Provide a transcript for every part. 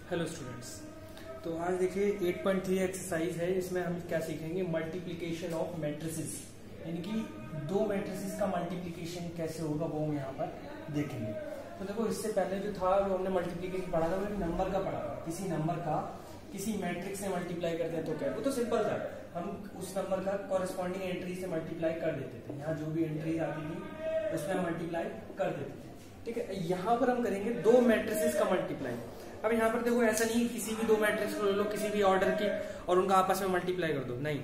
Hello students. तो आज देखिए 8.3 एक्सरसाइज है। इसमें हम क्या सीखेंगे, मल्टीप्लिकेशन ऑफ मैट्रिसेस, यानी कि दो मैट्रिसेस का मल्टीप्लिकेशन कैसे होगा वो हम यहाँ पर देखेंगे। तो देखो, इससे पहले जो था वो हमने मल्टीप्लिकेशन पढ़ा था, वो एक नंबर का पढ़ा था। किसी नंबर का किसी मैट्रिक्स से मल्टीप्लाई करते हैं तो क्या, वो तो सिंपल था, हम उस नंबर का कॉरेस्पॉन्डिंग एंट्री से मल्टीप्लाई कर देते थे। यहाँ जो भी एंट्रीज आती थी उसमें हम मल्टीप्लाई कर देते थे। ठीक है, यहाँ पर हम करेंगे दो मैट्रिसेस का मल्टीप्लाई। अब यहाँ पर देखो, ऐसा नहीं किसी भी दो मैट्रिक्स को ले लो किसी भी ऑर्डर की और उनका आपस में मल्टीप्लाई कर दो, नहीं।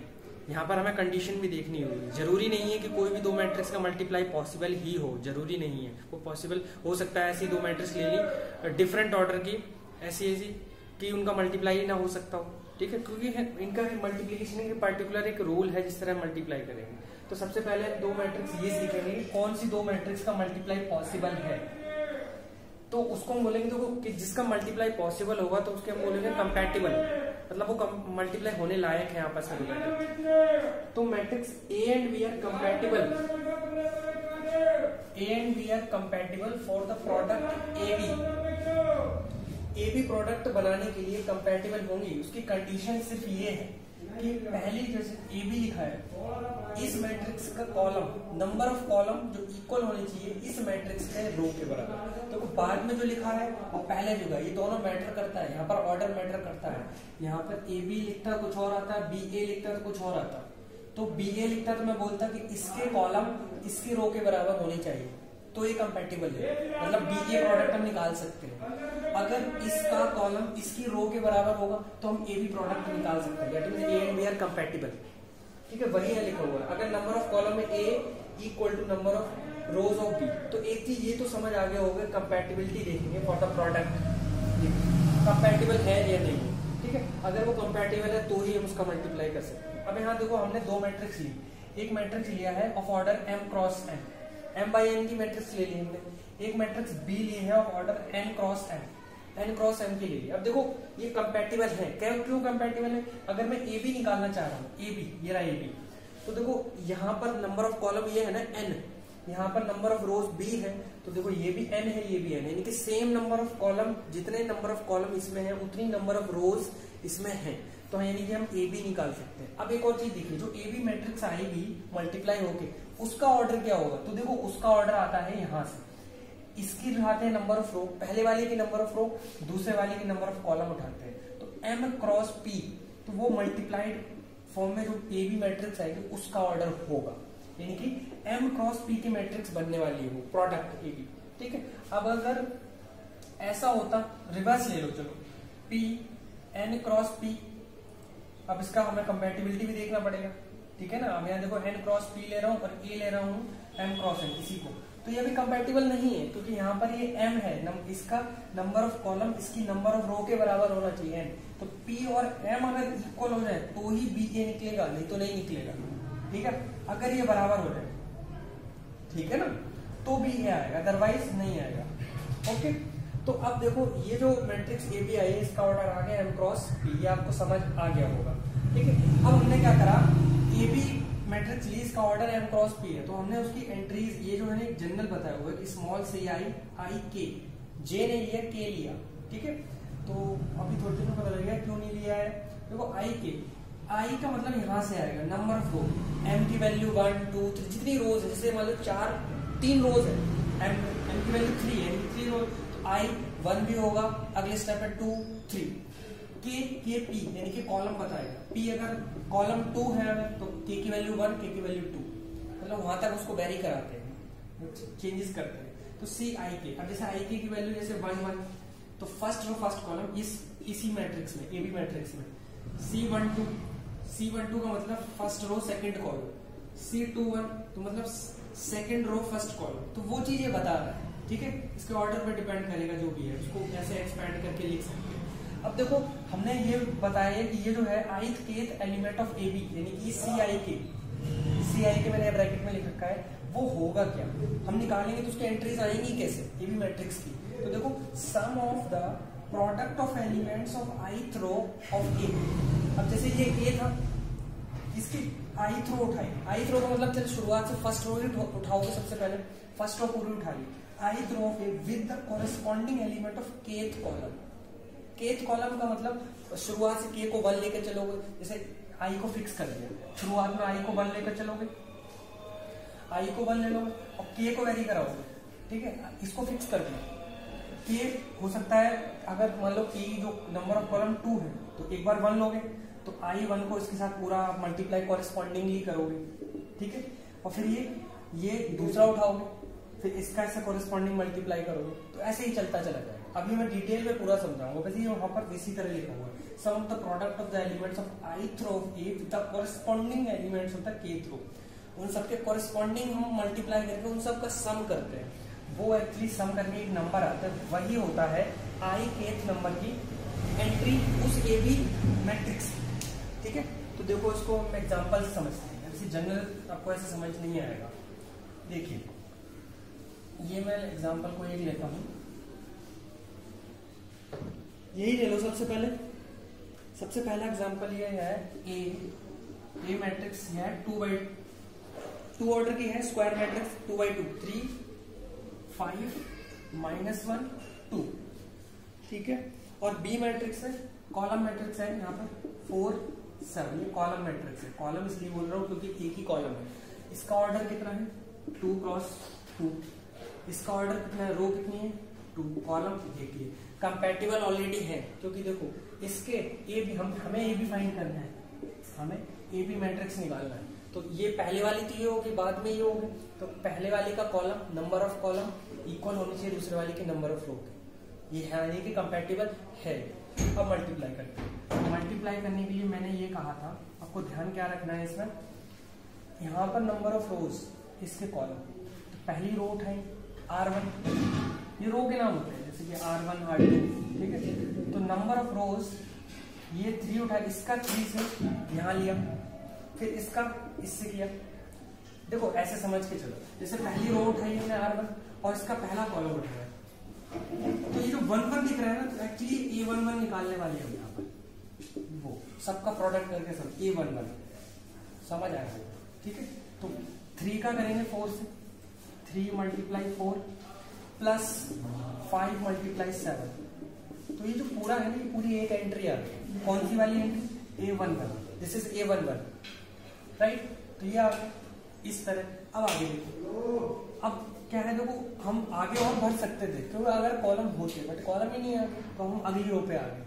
यहाँ पर हमें कंडीशन भी देखनी होगी। जरूरी नहीं है कि कोई भी दो मैट्रिक्स का मल्टीप्लाई पॉसिबल ही हो, जरूरी नहीं है। वो पॉसिबल हो सकता है ऐसी दो मैट्रिक्स ले ली डिफरेंट ऑर्डर की, ऐसी कि उनका मल्टीप्लाई ही ना हो सकता हो। ठीक है, क्योंकि इनका मल्टीप्लीकेशन के पर्टिकुलर एक रूल है जिस तरह मल्टीप्लाई करेंगे। तो सबसे पहले दो मैट्रिक्स ये सीखेंगे कौन सी दो मैट्रिक्स का मल्टीप्लाई पॉसिबल है। तो उसको हम बोलेंगे देखो कि जिसका मल्टीप्लाई पॉसिबल होगा तो उसके हम बोलेंगे कंपैटिबल, मतलब वो मल्टीप्लाई होने लायक है आपस में। तो matrix A and B are compatible, A and B are compatible for the product A B. A B product बनाने के लिए कंपैटिबल होंगी। उसकी कंडीशन सिर्फ ये है कि पहली जैसे ए बी लिखा है, इस मैट्रिक्स का कॉलम, नंबर ऑफ कॉलम जो इक्वल होने चाहिए इस मैट्रिक्स के रो के बराबर। तो बाद में जो लिखा है और पहले जो है, ये दोनों मैटर करता है। यहाँ पर ऑर्डर मैटर करता है। यहाँ पर ए बी लिखता कुछ और आता है, बी ए लिखता तो कुछ और आता। तो बी ए लिखता तो मैं बोलता कि इसके कॉलम इसकी रो के बराबर होने चाहिए, तो ये कंपैटिबल है, मतलब बी ए प्रोडक्ट हम निकाल सकते हैं। अगर इसका कॉलम इसकी रो के बराबर होगा तो हम ए बी प्रोडक्ट निकाल सकते हैं, that means A and B are compatible. ठीक है, वही है लिखा हुआ है। अगर नंबर ऑफ कॉलम में A equal to number of rows of B, तो एक चीज ये तो समझ आ गया होगा, कंपैटिबिलिटी देखेंगे फॉर द प्रोडक्ट, कंपैटिबल है या नहीं। ठीक है, अगर वो कंपैटिबल है तो ही हम उसका मल्टीप्लाई कर सकते हैं। अब यहाँ देखो, हमने दो मैट्रिक्स ली। एक मैट्रिक्स लिया है of order m cross n, m by n की मैट्रिक्स ले ली हमने। एक मैट्रिक्स बी ली है of order n cross n, n cross m की ले ली। अब देखो ये कंपैटिबल है, क्यों कंपैटिबल है। अगर मैं ए बी निकालना चाह रहा हूँ, ए बी, ये रहा ए बी, तो देखो यहाँ पर नंबर ऑफ कॉलम ये है ना एन, यहाँ पर नंबर ऑफ रोज बी है, तो देखो ये भी एन है ये भी एन है, यानी कि सेम नंबर ऑफ कॉलम, जितने नंबर ऑफ कॉलम इसमें है उतनी नंबर ऑफ रोज इसमें है। तो यानी कि हम ए बी निकाल सकते हैं। अब एक और चीज देखिए, जो ए बी मैट्रिक्स आएगी मल्टीप्लाई होके, उसका ऑर्डर क्या होगा। तो देखो उसका ऑर्डर आता है यहाँ से, इसकी उठाते हैं नंबर ऑफ रो, पहले वाले की नंबर ऑफ रो, दूसरे वाले की नंबर ऑफ कॉलम उठाते हैं। तो एम क्रॉस पी, तो वो मल्टीप्लाइड फॉर्म में जो ए बी मैट्रिक्स आएगी उसका ऑर्डर होगा, यानी कि एम क्रॉस पी की मैट्रिक्स बनने वाली है वो प्रोडक्ट ए बी। ठीक है, अब अगर ऐसा होता, रिवर्स ले लो, चलो पी एन क्रॉस पी। अब इसका हमें कंपैटिबिलिटी भी देखना पड़ेगा। ठीक है ना, अब यहाँ देखो एन क्रॉस पी ले रहा हूँ और ए ले रहा हूँ एम क्रॉस एन, इसी को, तो ये भी कंपैटिबल नहीं है, क्योंकि यहाँ पर ये m है, इसका नंबर ऑफ कॉलम इसकी नंबर ऑफ रो के बराबर होना चाहिए n। तो p और m अगर इक्वल हो जाए तो ही बी ए निकलेगा, नहीं तो नहीं निकलेगा। ठीक है, अगर ये बराबर हो जाए, ठीक है ना, तो बी ए आएगा, अदरवाइज नहीं आएगा। ओके, तो अब देखो ये जो मैट्रिक्स ए बी आई है, इसका ऑर्डर आ गया एम क्रॉस पी, ये आपको समझ आ गया होगा। ठीक है, अब हमने क्या करा, ए बी मैट्रिक्स ली, इसका ऑर्डर एम क्रॉस पी है, तो हमने उसकी एंट्रीज, ये जो है जनरल बताया हुआ है कि स्मॉल सी आई आई के, जे ने लिया के लिया। ठीक है, तो अभी थोड़ी देर में पता लगेगा क्यों नहीं लिया है। देखो आई के, आई का मतलब यहाँ से आएगा नंबर ऑफ रो, एम की वैल्यू 1 2 3, जितनी रोज है, जैसे मान लो 3 रोज है, एम की वैल्यू 3 है, 3 रोज, तो आई 1 भी होगा, अगले स्टेप है 2 3, के पी यानी कि कॉलम बताएगा। पी अगर कॉलम 2 है तो के की वैल्यू 1, के की वैल्यू 2, मतलब वहां तक उसको वेरी कराते हैं, चेंजेस करते हैं। तो सी आई के, अब जैसे आई के की वैल्यू जैसे 1 1, तो फर्स्ट रो फर्स्ट कॉलम इसी मैट्रिक्स में, ए बी मैट्रिक्स में C12, C12 का मतलब first row second column, C21 तो मतलब सेकंड रो फर्स्ट कॉलम। तो वो चीज ये बता रहा है। ठीक है, इसके ऑर्डर पे डिपेंड करेगा जो भी है, उसको ऐसे एक्सपैंड करके लिख सकते हैं। अब देखो हमने ये बताया कि ये जो है ith kth element of A B, यानी कि सी आई के मैंने ब्रैकेट में लिख रखा है, वो होगा क्या, हम निकालेंगे तो उसकी एंट्रीज आएंगी कैसे ए बी मैट्रिक्स की। तो देखो sum of the product of elements of ith row of A. अब जैसे ये ए था, इसकी ith रो उठाई, ith रो का मतलब चल शुरुआत से फर्स्ट रो ही उठाओगे, सबसे पहले फर्स्ट रो पूरी उठा ली, ith row of A with the corresponding element of kth column. Kth column का मतलब शुरुआत से के को 1 लेकर चलोगे, जैसे आई को फिक्स कर दिया, शुरुआत में आई को 1 लेकर चलोगे, आई को 1 ले लोगे और के को वेरी कराओगे, ठीक है, इसको फिक्स कर दिया। के हो सकता है अगर मान लो की जो नंबर ऑफ कॉलम 2 है तो एक बार 1 लोगे तो आई 1 को इसके साथ पूरा मल्टीप्लाई कॉरेस्पॉन्डिंगली करोगे, ठीक है, और फिर ये दूसरा उठाओगे, फिर इसका इससे कॉरेस्पॉन्डिंग मल्टीप्लाई करोगे, तो ऐसे ही चलता चला जाएगा। अभी मैं डिटेल में पूरा समझाऊंगा, वैसे वहां पर इसी तरह लिखा हुआ है, sum of the product of the elements of ith row of A with the corresponding elements of the kth row, उन सबके कॉरेस्पॉन्डिंग हम मल्टीप्लाई करके उन सब का सम करते हैं, वो एक्चुअली सम करके एक नंबर आता है, वही होता है आई kth नंबर की एंट्री उस AB मैट्रिक्स, ठीक है। तो देखो इसको हम एग्जांपल से समझते हैं, ऐसे जनरल आपको ऐसे समझ नहीं आएगा। देखिए ये मैं एग्जांपल को एक लेता हूं, यही ले लो। सबसे पहला एग्जांपल ये है ए मैट्रिक्स है 2 ऑर्डर की है, स्क्वायर मैट्रिक्स 2x2 3 5 -1 2, ठीक है, और बी मैट्रिक्स है, कॉलम मैट्रिक्स है यहाँ पर 4 7, ये कॉलम मैट्रिक्स है, कॉलम इसलिए बोल रहा हूँ क्योंकि एक ही कॉलम है। इसका ऑर्डर कितना है 2 क्रॉस 2, इसका ऑर्डर कितना है, रो कितनी है 2, कॉलम देखिए कंपैटिबल ऑलरेडी है, क्योंकि देखो इसके ए भी हमें ए भी फाइंड करना है, हमें ए बी मैट्रिक्स निकालना है, तो ये पहले वाली तो ये होगी, बाद में ये होगी, तो पहले वाली का column number of column equal होनी चाहिए दूसरे वाले के नंबर ऑफ रो के, ये है ये कि कंपैटिबल है। अब मल्टीप्लाई करते हैं, मल्टीप्लाई करने के लिए मैंने ये कहा था, आपको ध्यान क्या रखना है इसमें, यहाँ पर नंबर ऑफ रोज इसके कॉलम, तो पहली रो उठाएं R1, ये रो के नाम होते हैं जैसे कि R1 R2, ठीक है, तो नंबर ऑफ रोज ये 3 उठाए, इसका 3 से यहाँ लिया, फिर इसका इससे किया, देखो ऐसे समझ के चलो, जैसे पहली रो उठाई हमने R1 और इसका पहला कॉलम उठाया, तो ये जो 1 1 दिख रहा है ना, तो एक्चुअली A11 निकालने वाले हम यहाँ पर, वो सबका प्रोडक्ट करके सब A11 समझ आया, ठीक है। तो 3 का करेंगे 4 से, 3 × 4 प्लस 5 × 7, तो ये जो पूरा है ना, ये पूरी एक एंट्री आ गई, कौन सी वाली entry A11, this is A11, right, तो ये आ इस तरह। अब आगे देखो, अब क्या है, देखो हम आगे और बढ़ सकते थे क्योंकि अगर कॉलम होते, बट कॉलम ही नहीं आ गए तो हम अगली रो पे आ गए,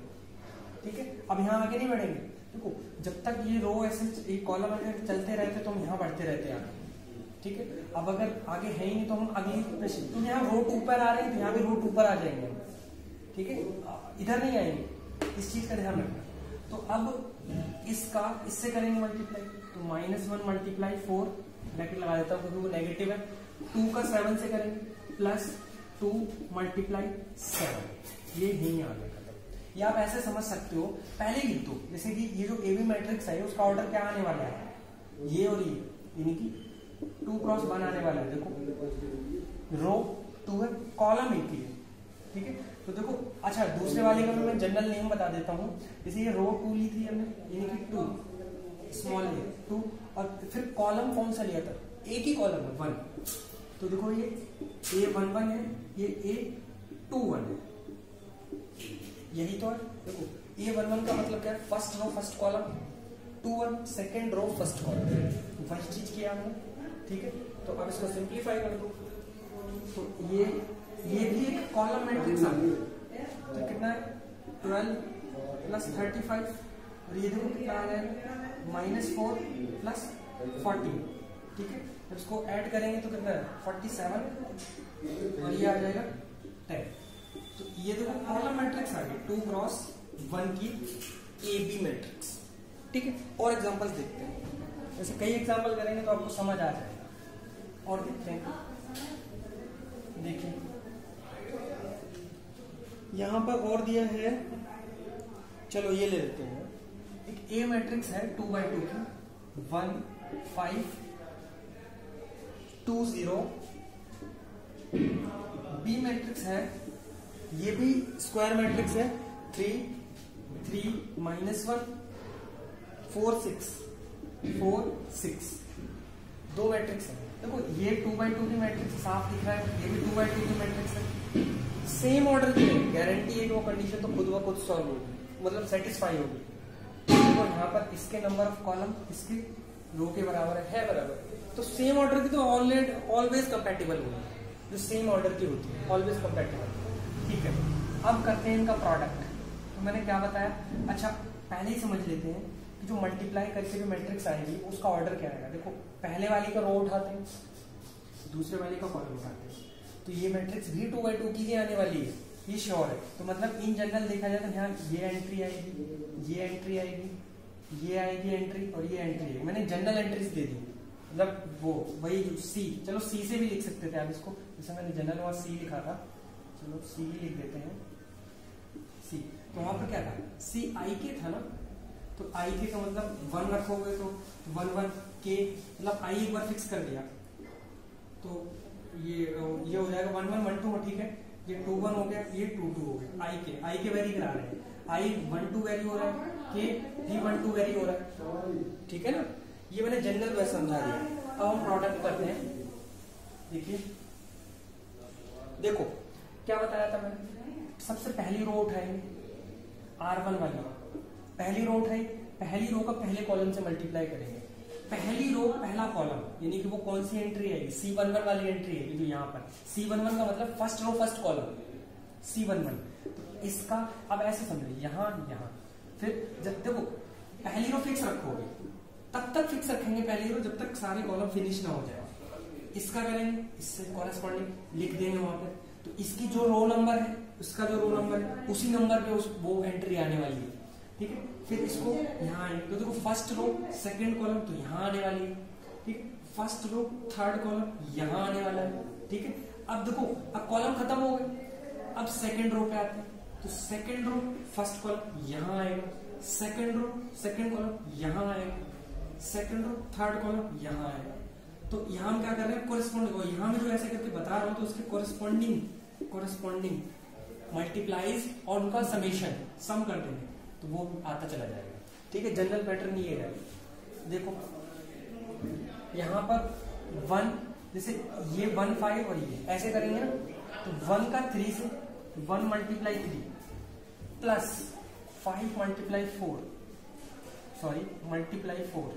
ठीक है। अब यहाँ आगे नहीं बढ़ेंगे, देखो जब तक ये रो ऐसे कॉलम अगर चलते रहते तो हम यहाँ बढ़ते रहते आगे, ठीक है। अब अगर आगे है ही नहीं तो हम अगली, तो यहाँ रो 2 पर आ रही है, यहाँ भी रो 2 पर आ जाएंगे, ठीक है, इधर नहीं आएंगे, इस चीज का ध्यान रखना। तो अब इसका इससे करेंगे मल्टीप्लाई, तो -1 × 4 ब्रैकेट लगा देता हूँ क्योंकि वो नेगेटिव है, 2 का 7 से करेंगे प्लस 2 × 7, ये यही आ गया। या आप ऐसे समझ सकते हो, पहले लिख दो, जैसे कि ये जो AB मैट्रिक्स है उसका ऑर्डर क्या आने वाला है, ये और ये, यानी कि 2 क्रॉस 1 आने वाला है, देखो रो 2 है, कॉलम एक ही है, ठीक है। तो देखो अच्छा, दूसरे वाले का मैं जनरल नेम बता देता हूँ, जैसे ये रो 2 ली थी हमने, यानी कि 2 स्मॉल 2, और फिर कॉलम कौन सा लिया था, एक ही कॉलम है 1, तो देखो ये A11 है, ये A21 है, यही तो है। देखो A11 का मतलब क्या है, first row first column, 21 second row first column, वही चीज किया हमने, ठीक है। तो अब इसको सिंप्लीफाई कर दो, तो ये भी एक कॉलम मैट्रिक्स आ गया, तो कितना है 12 + 35, और ये देखो कितना आ जाएगा -4 + 40, ठीक है। जब इसको ऐड करेंगे तो कितना है 47, और ये आ जाएगा 10। तो ये देखो कॉलम मैट्रिक्स आ गई 2 क्रॉस 1 की AB मैट्रिक्स, ठीक है। और एग्जांपल्स देखते हैं, जैसे कई एग्जांपल करेंगे तो आपको समझ आ जाएगा। और देखते हैं, देखिए यहां पर और दिया है, चलो ये ले लेते हैं, एक A मैट्रिक्स है 2x2 की, 1 5 2 0, B मैट्रिक्स है, ये भी स्क्वायर मैट्रिक्स है, 3 3 -1 4 6 4 6, 2 मैट्रिक्स है। देखो ये 2x2 की मैट्रिक्स साफ दिख रहा है, ये भी 2x2 की मैट्रिक्स है, सेम ऑर्डर की है, गारंटी है कि वो कंडीशन तो खुद ब खुद सॉल्व होगी, मतलब सेटिस्फाई होगी। देखो यहाँ पर इसके नंबर ऑफ कॉलम इसके रो के बराबर है बराबर, तो सेम ऑर्डर की तो ऑलवेज कंपैटिबल होगी, जो सेम ऑर्डर की होती है ऑलवेज कंपैटिबल। ठीक है, अब करते हैं इनका प्रोडक्ट। तो मैंने क्या बताया, अच्छा पहले ही समझ लेते हैं कि जो मल्टीप्लाई करके जो मैट्रिक्स आएगी उसका ऑर्डर क्या आएगा। देखो पहले वाली का रो उठाते हैं, दूसरे वाले का कॉलम उठाते हैं, तो ये मैट्रिक्स भी 2x2 की ही आने वाली है, ये श्योर है। तो मतलब इन जनरल देखा जाए तो यहाँ ये एंट्री आएगी, ये एंट्री आएगी, ये आएगी एंट्री और ये एंट्री आएगी। मैंने जनरल एंट्रीज दे दी, मतलब वो वही सी, चलो सी से भी लिख सकते थे आप इसको, जैसे मैंने जनरल वहां सी लिखा था, चलो सी ही लिख देते हैं सी। तो वहां पर क्या था, सी आई के था ना, तो आई के का मतलब 1 रखोगे तो 1 1 के, मतलब आई एक बार फिक्स कर दिया तो ये हो जाएगा 1 1 1 2, ठीक है, ये 2 1 हो गया, ये 2 2 हो गया। आई के वैरी करा रहे हैं, आई 1 2 वैरी हो रहा है, के भी 1 2 वैरी हो रहा है, ठीक है ना। ये मैंने जनरल में समझा दिया। अब हम प्रोडक्ट करते हैं। देखिए देखो क्या बताया था मैंने, सबसे पहली रो उठाएंगे R1 वाली, पहली रो उठाई, पहली रो का पहले कॉलम से मल्टीप्लाई करेंगे, पहली रो पहला कॉलम, यानी कि वो कौन सी एंट्री आएगी, C11 वाली एंट्री है जो यहाँ पर C11 का मतलब first row first column C11। तो इसका अब ऐसे समझो, यहाँ यहाँ फिर जब देखो पहली रो फिक्स रखोगे तब तक फिक्स रखेंगे पहली रो जब तक सारे कॉलम फिनिश ना हो जाए। इसका करेंगे, इससे कॉरेस्पॉन्डिंग लिख देंगे वहां पे, तो इसकी जो रो नंबर है, उसका जो रो नंबर है उसी नंबर पे वो एंट्री आने वाली है, ठीक है। फिर इसको यहाँ आएंगे तो देखो फर्स्ट रो सेकंड कॉलम तो यहाँ आने वाली है, ठीक, फर्स्ट रो थर्ड कॉलम यहाँ आने वाला है, ठीक है। अब देखो अब कॉलम खत्म हो गए, अब सेकंड रो पे आते हैं, तो सेकंड रो फर्स्ट कॉलम यहाँ आएगा, सेकंड रो सेकंड कॉलम यहाँ आएगा, सेकंड रो थर्ड कॉलम यहाँ आएगा। तो यहाँ हम क्या कर रहे हैं, कोरिस्पॉन्डिंग, यहाँ में जो ऐसे करके बता रहा हूँ तो उसके कोरिस्पॉन्डिंग मल्टीप्लाइज और उनका समेशन सम कर देंगे तो वो आता चला जाएगा, ठीक है। जनरल पैटर्न ये है। देखो यहाँ पर 1, जैसे ये 1 5 और ये ऐसे करेंगे ना, तो 1 का 3 से 1 multiply 3 plus 5 multiply 4, sorry multiply 4।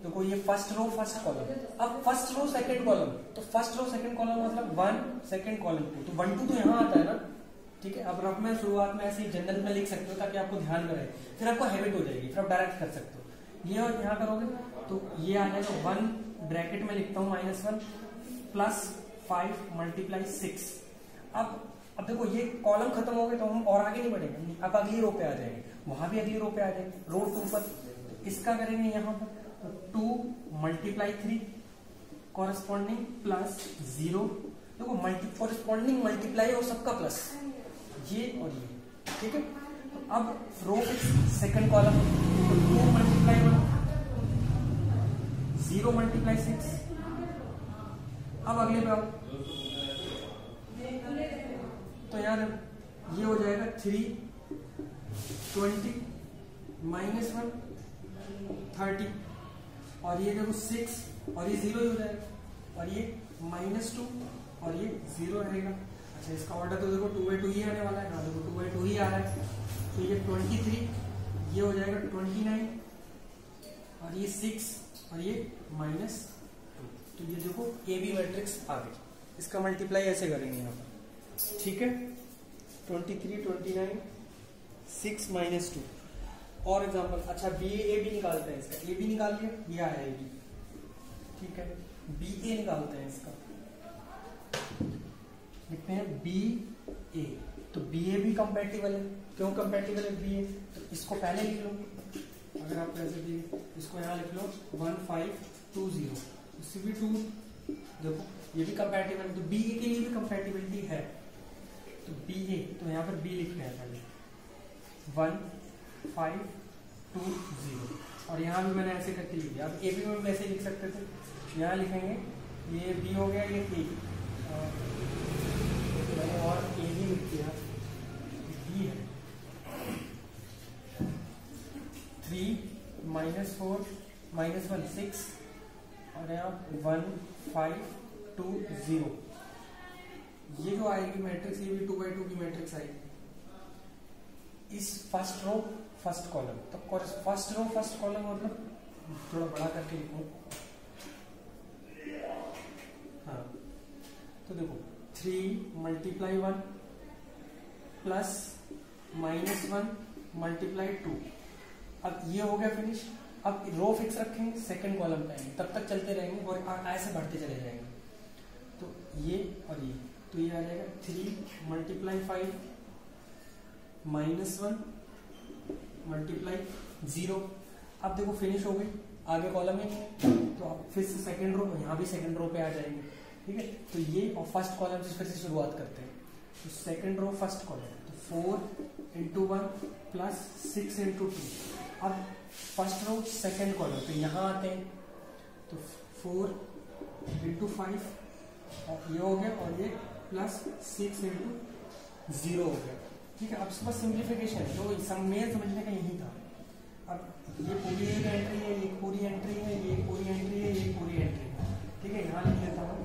देखो ये फर्स्ट रो फर्स्ट कॉलम, अब फर्स्ट रो सेकंड कॉलम, तो फर्स्ट रो सेकंड कॉलम मतलब 1 सेकंड कॉलम 2, तो 1 2 तो यहाँ आता है ना, ठीक है। अब रफ में शुरुआत में ऐसे जनरल में लिख सकते हो ताकि आपको ध्यान में रहे, फिर आपको हैबिट हो जाएगी, फिर आप डायरेक्ट कर सकते हो। ये और यहाँ करोगे तो ये आ जाएगा 1 ब्रैकेट में लिखता हूँ -1 प्लस 5 मल्टीप्लाई 6। अब देखो ये कॉलम खत्म हो गए तो हम और आगे नहीं बढ़ेंगे, अब अगली रो पे आ जाएंगे, वहां भी अगली रो पे आ जाएंगे, रो 2 पर। तो इसका करेंगे यहाँ पर 2 मल्टीप्लाई 3 कॉरेस्पॉन्डिंग प्लस 0। देखो कॉरेस्पॉन्डिंग मल्टीप्लाई और सबका प्लस, ये और ये, ठीक है। तो अब row second column 2 multiply 1 0 multiply 6। अब अगले पे आओ तो यार ये हो जाएगा 3 20 -1 30 और ये देखो 6 और ये 0 हो जाएगा और ये -2 और ये 0 रहेगा। अच्छा इसका ऑर्डर तो देखो 2/2 ही आने वाला है, हाँ देखो 2/2 ही आ रहा है, तो ये 23, ये हो जाएगा 29 और ये 6 और ये -2। तो ये देखो ए बी मैट्रिक्स आ गई। इसका मल्टीप्लाई ऐसे करेंगे यहाँ पर, ठीक है। 23 29 6 -2 और एग्जाम्पल। अच्छा बी ए बी निकालते हैं, इसका ए बी निकाल लिया, ये आया ए बी, ठीक है। बी ए निकालते हैं, इसका लिखते हैं बी ए। तो बी ए भी कंपैटिबल है, क्यों कंपैटिबल है बी ए, तो इसको पहले लिख लो, अगर आप ऐसे भी इसको यहाँ लिख लो 1520, इससे भी 2, देखो ये भी कंपैटिबल, तो बी ए के लिए भी कंपैटिबिलिटी है। तो बी ए, तो यहाँ पर बी लिखते हैं पहले 1520 और यहाँ भी मैंने ऐसे करके लिख दिया। अब ए बी में वैसे लिख सकते थे, यहाँ लिखेंगे ये बी हो गया, ये ए, मैंने और ए बी लिख दिया, बी है 3 -4 -1 6 और यहाँ 1 5 2 0, ये जो आएगी मैट्रिक्स ये भी 2x2 की मैट्रिक्स आएगी। इस फर्स्ट रो फर्स्ट कॉलम, तो फर्स्ट रो फर्स्ट कॉलम मतलब थोड़ा बड़ा करके लिखूं, हाँ तो देखो 3 मल्टीप्लाई 1 प्लस -1 मल्टीप्लाई 2, अब ये हो गया फिनिश। अब रो फिक्स रखेंगे, सेकंड कॉलम पे आएंगे, तब तक चलते रहेंगे और ऐसे बढ़ते चले जाएंगे। तो ये और ये, तो ये आ जाएगा 3 मल्टीप्लाई 5 -1 मल्टीप्लाई 0। अब देखो फिनिश हो गई, आगे कॉलम ही नहीं है, तो अब फिर से सेकंड रो, यहाँ भी सेकंड रो पे आ जाएंगे, ठीक है। तो ये और फर्स्ट कॉलम से फिर से शुरुआत करते हैं, तो सेकंड रो फर्स्ट कॉलम, तो 4 × 1 प्लस 6 × 2। अब फर्स्ट रो सेकंड कॉलम, तो यहाँ आते हैं, तो 4 × 5 और ये हो गया, और ये प्लस 6 × 0 हो गया, ठीक है। अब बस सिंप्लीफिकेशन है, तो मेन समझने का यही था। अब ये पूरी एक एंट्री है, ये पूरी एंट्री है, ये पूरी एंट्री है, ये पूरी एंट्री है, ठीक है। यहाँ लिख लेता हूँ,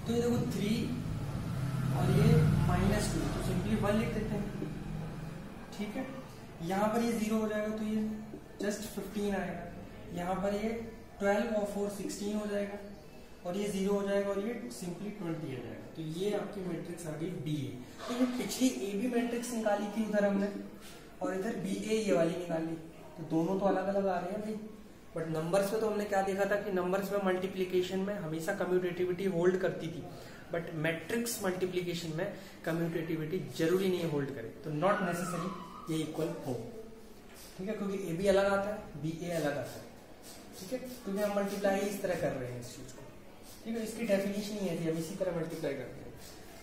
तो ये देखो 3 और ये -2, तो सिंपली 1 लिख देते हैं, ठीक है। यहाँ पर ये 0 हो जाएगा, तो ये जस्ट 15 आएगा। यहाँ पर ये 12 और 4 16 हो जाएगा, और ये 0 हो जाएगा, और ये सिंपली 20 आ जाएगा। तो ये आपकी मैट्रिक्स आ गई BA। तो ये पिछली AB मैट्रिक्स निकाली थी उधर हमने, और इधर BA ये वाली निकाली, तो दोनों तो अलग अलग आ रहे हैं भाई। बट नंबर्स में तो हमने क्या देखा था कि नंबर्स में मल्टीप्लीकेशन में हमेशा कम्यूटेटिविटी होल्ड करती थी, बट मैट्रिक्स मल्टीप्लीकेशन में कम्यूटेटिविटी जरूरी नहीं होल्ड करे, तो नॉट नेसेसरी ये इक्वल हो, ठीक है, क्योंकि AB अलग आता है, BA अलग आता है, ठीक है। क्योंकि हम मल्टीप्लाई इस तरह कर रहे हैं इस चीज को, ठीक है। इसकी डेफिनेशन ही है, हम इसी तरह मल्टीप्लाई करते हैं,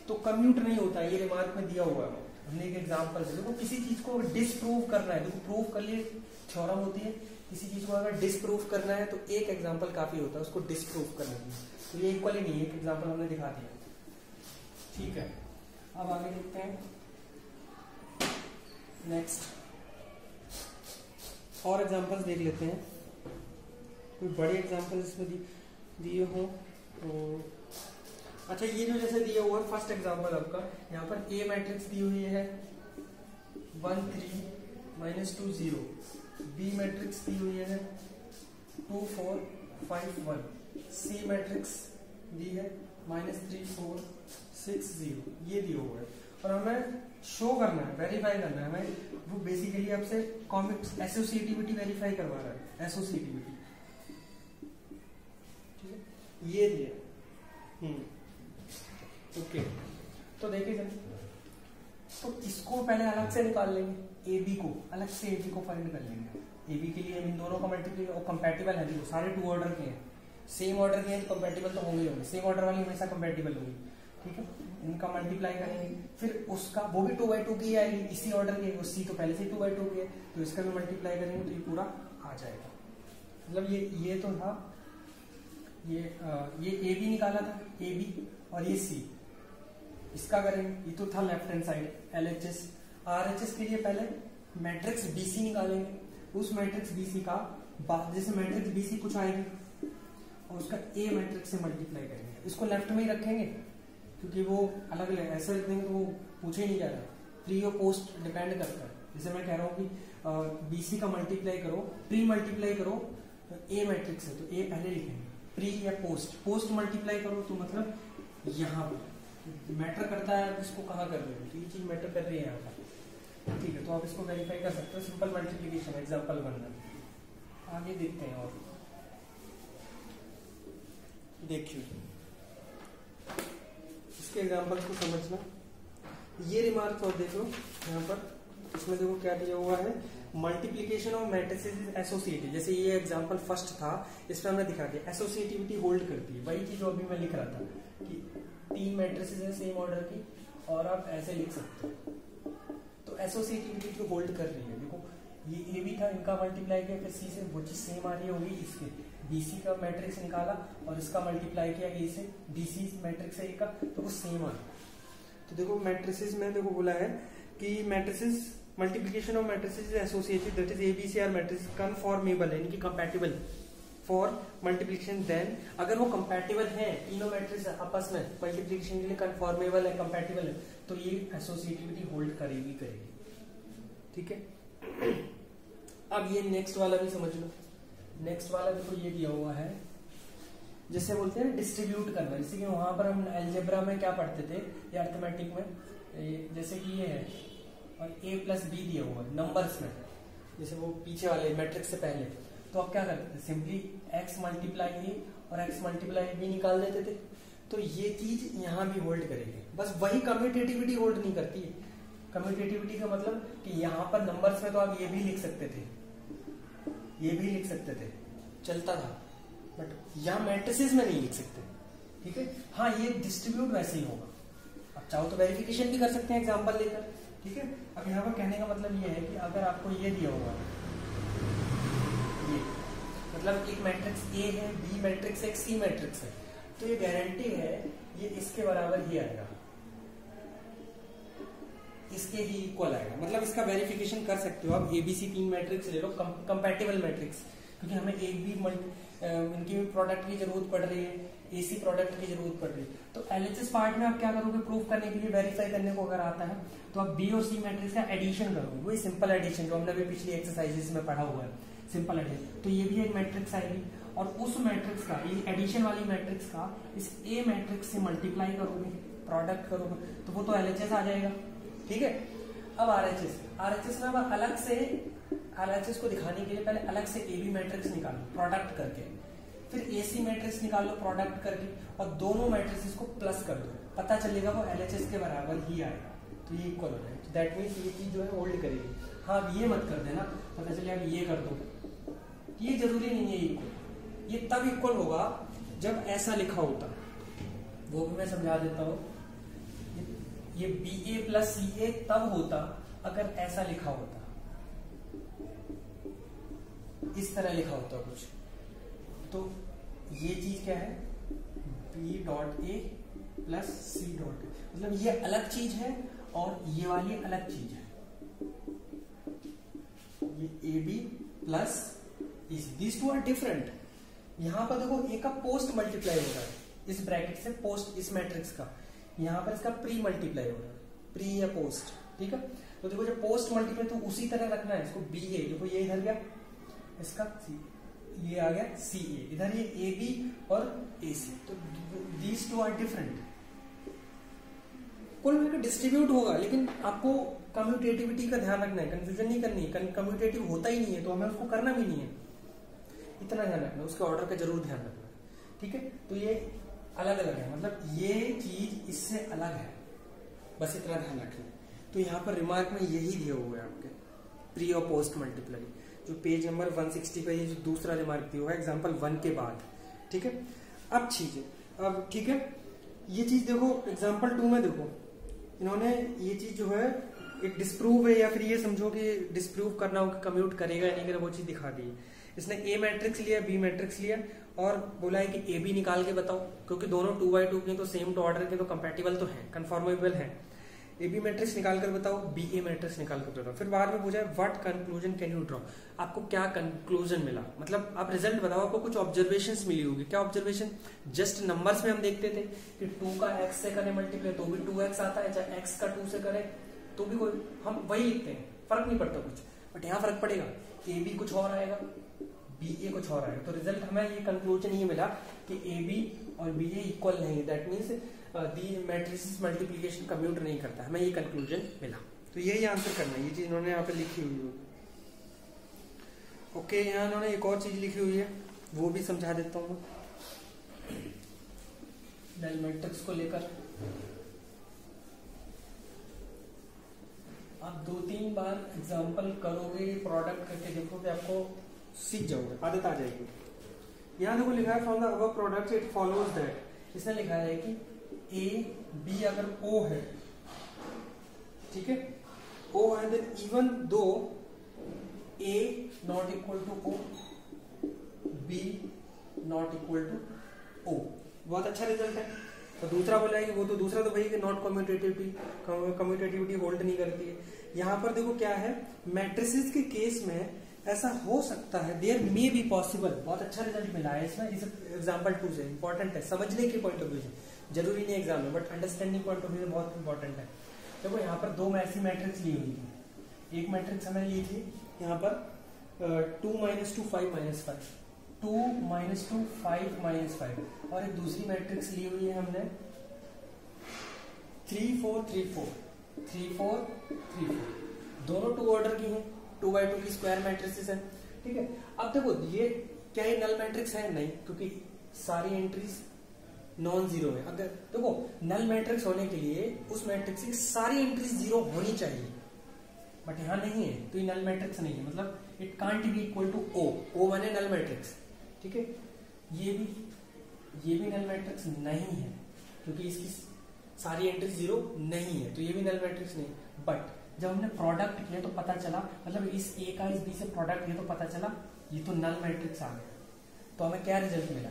तो कम्यूट नहीं होता, ये रिमार्क में दिया हुआ है। हमने एक एग्जांपल से देखो, किसी चीज को डिसप्रूव करना है, देखो प्रूव कर लिए थ्योरम होती है, किसी चीज को अगर डिसप्रूव करना है तो एक एग्जांपल काफी होता है उसको डिसप्रूव करने के लिए। तो ये इक्वल ही नहीं है, एक एग्जांपल हमने दिखा दिया, ठीक है। अब आगे देखते हैं नेक्स्ट, और एग्जांपल्स देख लेते हैं, कोई बड़े एग्जांपल इसमें दिए हो तो अच्छा। ये जो जैसे दिया हुआ है फर्स्ट एग्जांपल आपका, यहाँ पर A मैट्रिक्स दी हुई है 1 3 -2 0, B मैट्रिक्स दी हुई है 2 4 5 1, C मैट्रिक्स दी है -3 4 6 0, ये दिया हुआ है। और हमें शो करना है, वेरीफाई करना है हमें, वो बेसिकली आपसे कॉमिक्स एसोसिएटिविटी वेरीफाई करवा रहा है, एसोसिएटिविटी, ठीक है। ये दिया ओके। तो देखिए जब, तो इसको पहले अलग से निकाल लेंगे, AB को अलग से AB को फाइंड कर लेंगे। AB के लिए इन दोनों का मल्टीप्लाई और कंपैटिबल है, देखो सारे 2 ऑर्डर के हैं, सेम ऑर्डर के हैं तो कंपैटिबल तो होंगे होंगे, सेम ऑर्डर वाली हमेशा कंपैटिबल होंगी, ठीक है। इनका मल्टीप्लाई करेंगे, फिर उसका वो भी 2/2 की आएगी, इसी ऑर्डर की, C तो पहले से 2/2 की है, तो इसका भी मल्टीप्लाई करेंगे तो ये पूरा आ जाएगा। मतलब ये तो था, ये AB निकाला था, AB और ये C, इसका करेंगे, ये तो था left hand side LHS। RHS के लिए पहले मैट्रिक्स BC निकालेंगे, उस मैट्रिक्स BC का जैसे मैट्रिक्स BC कुछ आएगी और उसका A मैट्रिक्स से मल्टीप्लाई करेंगे, इसको लेफ्ट में ही रखेंगे क्योंकि वो अलग अलग ऐसे रख देंगे तो वो पूछे ही नहीं जा रहा, प्री और पोस्ट डिपेंड करता है। जैसे मैं कह रहा हूँ कि BC का मल्टीप्लाई करो, प्री मल्टीप्लाई करो A मैट्रिक्स है तो A पहले लिखेंगे, प्री या पोस्ट मल्टीप्लाई करो तो मतलब यहाँ पर मैटर करता है, इसको कहाँ कर रहे हो, तो ये चीज मैटर कर रही है यहाँ पर, ठीक है। तो आप इसको वेरीफाई कर सकते हो, सिंपल मल्टीप्लिकेशन एग्जांपल 1 में। आगे देखते हैं, और देखिए इसके एग्जांपल को समझना, ये रिमार्क और देख लो यहाँ पर, इसमें देखो क्या दिया हुआ है, मल्टीप्लिकेशन ऑफ मैट्रिसेस एसोसिएटिव। जैसे ये एग्जांपल फर्स्ट था, इसमें हमने दिखा दिया एसोसिएटिविटी होल्ड करती है, वही चीज जो अभी मैं लिख रहा था कि 3 मैट्रिसेस हैं सेम ऑर्डर की और आप ऐसे लिख सकते हो, तो एसोसिएटिविटी जो होल्ड कर रही है। देखो ये AB था, इनका मल्टीप्लाई किया, फिर C से वो चीज सेम आ रही होगी, इसके BC का मैट्रिक्स निकाला और इसका मल्टीप्लाई किया A से, BC मैट्रिक्स है A का, तो वो सेम आ रहा है। तो देखो मैट्रिसेस में देखो बोला है कि matrices multiplication of matrices is associated, that is A B C are matrices conformable है, इनकी कंपैटिबल फॉर मल्टीप्लीकेशन, देन अगर वो कंपैटिबल है, तीनों मैट्रिक्स आपस में मल्टीप्लीकेशन के लिए कंफॉर्मेबल है, कंपैटिबल है, तो ये एसोसिएटिविटी होल्ड करेगी। ठीक है, अब ये नेक्स्ट वाला भी समझ लो। नेक्स्ट वाला देखो ये दिया हुआ है, जैसे बोलते हैं डिस्ट्रीब्यूट करना, जैसे कि वहां पर हम अलजेब्रा में क्या पढ़ते थे या अर्थमेटिक में, जैसे कि ये है और a प्लस बी दिया हुआ है नंबर्स में, जैसे वो पीछे वाले मैट्रिक्स से पहले, तो आप क्या करते थे, सिंपली x मल्टीप्लाई ए और x मल्टीप्लाई बी निकाल देते थे। तो ये चीज यहाँ भी होल्ड करेगी, बस वही कम्यूटेटिविटी होल्ड नहीं करती है। कम्यूटेटिविटी का मतलब कि यहाँ पर नंबर्स में तो आप ये भी लिख सकते थे, ये भी लिख सकते थे, चलता था, बट यहाँ मैट्रिसेस में नहीं लिख सकते। ठीक है, हाँ ये डिस्ट्रीब्यूट वैसे ही होगा, आप चाहो तो वेरिफिकेशन भी कर सकते हैं एग्जांपल लेकर। ठीक है, अब यहाँ पर कहने का मतलब ये है कि अगर आपको ये दिया हुआ है, ये मतलब एक मैट्रिक्स ए है, बी मैट्रिक्स है, सी मैट्रिक्स है, तो ये गारंटी है ये इसके बराबर ही आएगा, इसके ही इक्वल आएगा, मतलब इसका वेरिफिकेशन कर सकते हो आप। एबीसी तीन मैट्रिक्स ले लो, कंपैटिबल मैट्रिक्स, क्योंकि हमें एक भी इनकी भी प्रोडक्ट की जरूरत पड़ रही है, एसी प्रोडक्ट की जरूरत पड़ रही है, तो एलएचएस पार्ट में आप क्या करोगे, प्रूफ करने के लिए, वेरीफाई करने को अगर आता है तो आप बी और सी मैट्रिक्स का एडिशन करोगे, वही सिंपल एडिशन जो हमने अभी पिछली एक्सरसाइजेस में पढ़ा हुआ है, सिंपल एडिशन। तो ये भी एक मैट्रिक्स आएगी और उस मैट्रिक्स का, ये एडिशन वाली मैट्रिक्स का इस ए मैट्रिक्स से मल्टीप्लाई करोगे, प्रोडक्ट करोगे, तो वो तो एलएचएस आ जाएगा। ठीक है, अब आरएचएस में अब अलग से, आरएचएस को दिखाने के लिए पहले अलग से एबी मैट्रिक्स निकालो प्रोडक्ट करके, फिर एसी मैट्रिक्स निकाल लो प्रोडक्ट करके, और दोनों मैट्रिक्स को प्लस कर दो, पता चलेगा वो एलएचएस के बराबर ही आएगा, तो ये इक्वल हो जाएगा। दैट मीन्स ये चीज जो है होल्ड करेगी। हाँ अब ये मत कर देना, पता चले अब ये कर दो, ये जरूरी नहीं है इक्वल, ये तब इक्वल होगा जब ऐसा लिखा होता, वो भी मैं समझा देता हूँ। ये बी ए प्लस सी ए तब होता अगर ऐसा लिखा होता, इस तरह लिखा होता कुछ, तो ये चीज क्या है, B dot A plus C dot A, मतलब ये अलग चीज है और ये वाली अलग चीज है, ये A B plus this two are different. यहां पर देखो ए का पोस्ट मल्टीप्लाई हो रहा है, इस ब्रैकेट से पोस्ट, इस मैट्रिक्स का, यहाँ पर इसका प्री मल्टीप्लाई हो रहा है, प्री या पोस्ट। ठीक है, तो देखो जब पोस्ट मल्टीप्लाई तो उसी तरह रखना है इसको, बी ए, देखो ये इधर गया, इसका सी, ये आ गया सी ए, इधर ये ए बी और ए सी, तो दीज टू आर डिफरेंट। कुल मिलकर डिस्ट्रीब्यूट होगा, लेकिन आपको कम्यूटेटिविटी का ध्यान रखना है, कंफ्यूजन नहीं करनी है, कम्यूटेटिव होता ही नहीं है तो हमें उसको करना भी नहीं है, इतना ध्यान रखना, उसके ऑर्डर का जरूर ध्यान रखना। ठीक है, तो ये अलग अलग है, मतलब ये चीज इससे अलग है, बस इतना ध्यान रखना। तो यहाँ पर रिमार्क में यही दिया हुआ है आपके, प्री और पोस्ट मल्टीप्लाई, जो पेज नंबर 160 पे ये जो दूसरा रिमार्क दिया हुआ है एग्जांपल 1 के बाद। ठीक है, अब चीज अब ठीक है, ये चीज देखो एग्जांपल 2 में देखो इन्होंने ये चीज जो है एक डिस्प्रूव है, या फिर ये समझो कि डिस्प्रूव करना हो कि कम्यूट करेगा या नहीं करेगा, वो चीज दिखा दी। इसने ए मैट्रिक्स लिया, बी मैट्रिक्स लिया और बोला है कि ए बी निकाल के बताओ, क्योंकि दोनों 2x2 के तो सेम टू ऑर्डर के तो कंपैटिबल तो है, कंफॉर्मेबल है। ए बी मैट्रिक्स निकाल कर बताओ, बी ए मैट्रिक्स निकाल कर बताओ, फिर बाद में पूछा है what conclusion can you draw, आपको क्या कंक्लूजन मिला, मतलब आप रिजल्ट बताओ, आपको कुछ ऑब्जर्वेशंस मिली होगी। क्या ऑब्जर्वेशन, जस्ट नंबर्स में हम देखते थे कि 2 का x से करें मल्टीप्लाई तो भी 2x आता है, चाहे x का 2 से करें तो भी कोई, हम वही लिखते हैं, फर्क नहीं पड़ता कुछ, बट यहाँ फर्क पड़ेगा, ए बी कुछ और आएगा, बी ए कुछ और आएगा, तो रिजल्ट हमें ये कंक्लूजन ये मिला कि ए बी और बी ए इक्वल नहीं, that means the matrices multiplication commute नहीं करता, हमें ये कंक्लूजन मिला। तो यही आंसर करना है, ये चीज इन्होंने यहाँ पे लिखी हुई है। ओके, यहाँ इन्होंने एक और चीज लिखी हुई है, वो भी समझा देता हूँ डेल मैट्रिक्स को लेकर। आप 2-3 बार एग्जाम्पल करोगे, प्रोडक्ट करके देखोगे, आपको सीख जाओगे, आदत आ जाएगी। यहाँ देखो लिखा है from the above product it follows that, इसने लिखा है कि ए बी अगर ओ है, ठीक है, ओ है, then even though A not equal to O, B not equal to O, बहुत अच्छा रिजल्ट है। तो दूसरा बोला है कि वो तो दूसरा तो भाई कि नॉट कम्यूटेटिविटी होल्ड नहीं करती है। यहाँ पर देखो क्या है, मैट्रिसेस के केस में ऐसा हो सकता है, देयर मे बी पॉसिबल। बहुत अच्छा रिजल्ट मिला है इसमें, इस एग्जाम्पल 2 से इंपॉर्टेंट है, समझने के पॉइंट ऑफ व्यू से, जरूरी नहीं एग्जाम में, but understanding point of view से बहुत इंपॉर्टेंट है। देखो यहाँ पर दो ऐसी मैट्रिक्स ली हुई थी, एक मैट्रिक्स हमें ली थी यहाँ पर 2 - 2 5 - 5, 2 - 2 5 - 5, और एक दूसरी मैट्रिक्स ली हुई है हमने 3 4 3 4 3 4 3 4, दोनों 2 ऑर्डर की हैं, 2x2 की स्क्वायर मैट्रिक्स है, ठीक है। अब देखो ये क्या ये नल मैट्रिक्स है? नहीं, क्योंकि सारी एंट्रीज नॉन जीरो है। अगर देखो नल मैट्रिक्स होने के लिए उस मैट्रिक्स की सारी एंट्रीज जीरो होनी चाहिए, बट यहाँ नहीं है, तो ये नल मैट्रिक्स नहीं है, मतलब it can't be equal to O. O माने नल मैट्रिक्स, ठीक है। ये भी नल मैट्रिक्स नहीं है, क्योंकि इसकी सारी एंट्रीज जीरो नहीं है, तो ये भी नल मैट्रिक्स नहीं। बट जब हमने प्रोडक्ट किया तो पता चला, मतलब इस ए का इस बी से प्रोडक्ट किया तो पता चला ये तो नल मैट्रिक्स आ गया। तो हमें क्या रिजल्ट मिला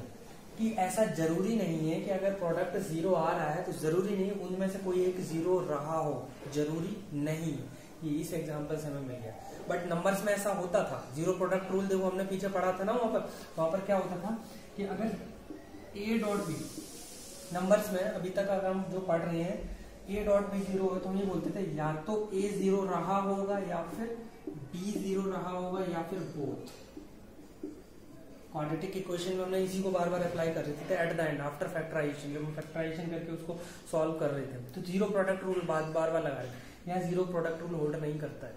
कि ऐसा जरूरी नहीं है कि अगर प्रोडक्ट जीरो आ रहा है तो जरूरी नहीं उनमें से कोई एक जीरो रहा हो, जरूरी नहीं। ये इस एग्जांपल से हमें मिल गया। बट नंबर्स में ऐसा होता था, जीरो प्रोडक्ट रूल देखो हमने पीछे पढ़ा था ना, वहां पर क्या होता था कि अगर ए डॉट बी नंबर्स में अभी तक अगर हम जो पढ़ रहे हैं ए डॉट बी जीरो हो तो हम ये बोलते थे या तो ए जीरो रहा होगा या फिर बी जीरो रहा होगा या फिर बोथ। क्वाड्रेटिक इक्वेशन में हमने इसी को बार बार अप्लाई कर रहे थे at the end after factorisation, जब हम फैक्टराइजेशन करके उसको सॉल्व कर रहे थे तो जीरो प्रोडक्ट रूल बार बार लगा रहे थे। यहाँ जीरो प्रोडक्ट रूल होल्ड नहीं करता है,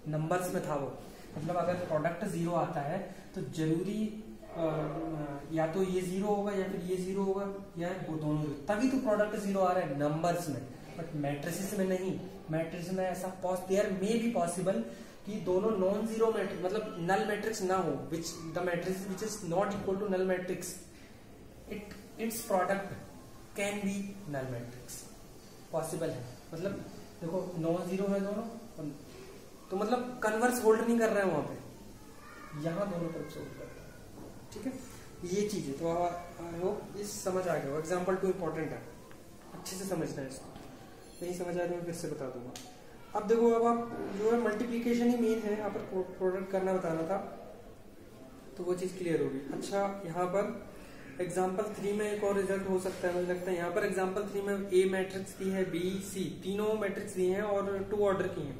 नंबर्स में था वो, मतलब अगर प्रोडक्ट जीरो आता है तो जरूरी या तो ये जीरो होगा या फिर ये जीरो होगा या वो दोनों, तभी तो प्रोडक्ट जीरो आ रहा है नंबर्स में, बट मैट्रिसेस में नहीं। मैट्रिक्स में ऐसा देयर मे बी पॉसिबल कि दोनों नॉन जीरो मैट्रिक्स, मतलब नल मैट्रिक्स ना हो, which the matrix which is not equal to null matrix, its product can be null matrix, possible है। मतलब देखो नॉन जीरो है दोनों, तो मतलब कन्वर्स होल्ड नहीं कर रहे हैं वहां पे, यहां दोनों तरफ से होल्ड करता है, ठीक है। ये चीज है, तो आई होप इस समझ आ गया। एग्जाम्पल 2 इंपॉर्टेंट है, अच्छे से समझना है इसको, नहीं समझ आया तो मैं फिर से बता दूंगा। अब देखो, अब आप जो है मल्टीप्लीकेशन ही मेन है, यहाँ पर प्रोडक्ट करना बताना था, तो वो चीज क्लियर होगी। अच्छा, यहाँ पर एग्जाम्पल 3 में एक और रिजल्ट हो सकता है, मुझे लगता है। यहाँ पर एग्जाम्पल 3 में ए मैट्रिक्स दी है, बी सी, तीनों मैट्रिक्स दी हैं और 2 ऑर्डर की हैं।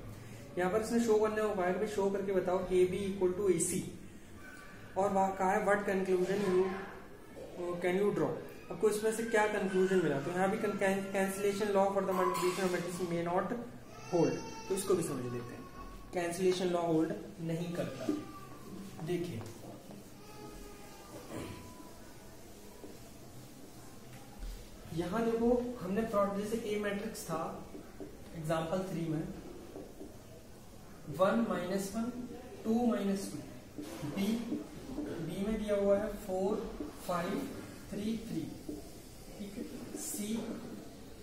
यहाँ पर इसने शो करने को कहा है कि शो करके बताओ ए बी इक्वल टू ए सी, और वहां कहा है what conclusion you can you draw. आपको इसमें से क्या कंक्लूजन मिला, तो यहाँ भी cancellation law for the multiplication of matrix may not hold, तो इसको भी समझ लेते हैं। कैंसिलेशन लॉ होल्ड नहीं करता। देखिए यहां देखो, हमने जैसे ए मैट्रिक्स था एग्जाम्पल 3 में 1 - 1 2 - 2, बी में दिया हुआ है 4 5 3 3, ठीक है। सी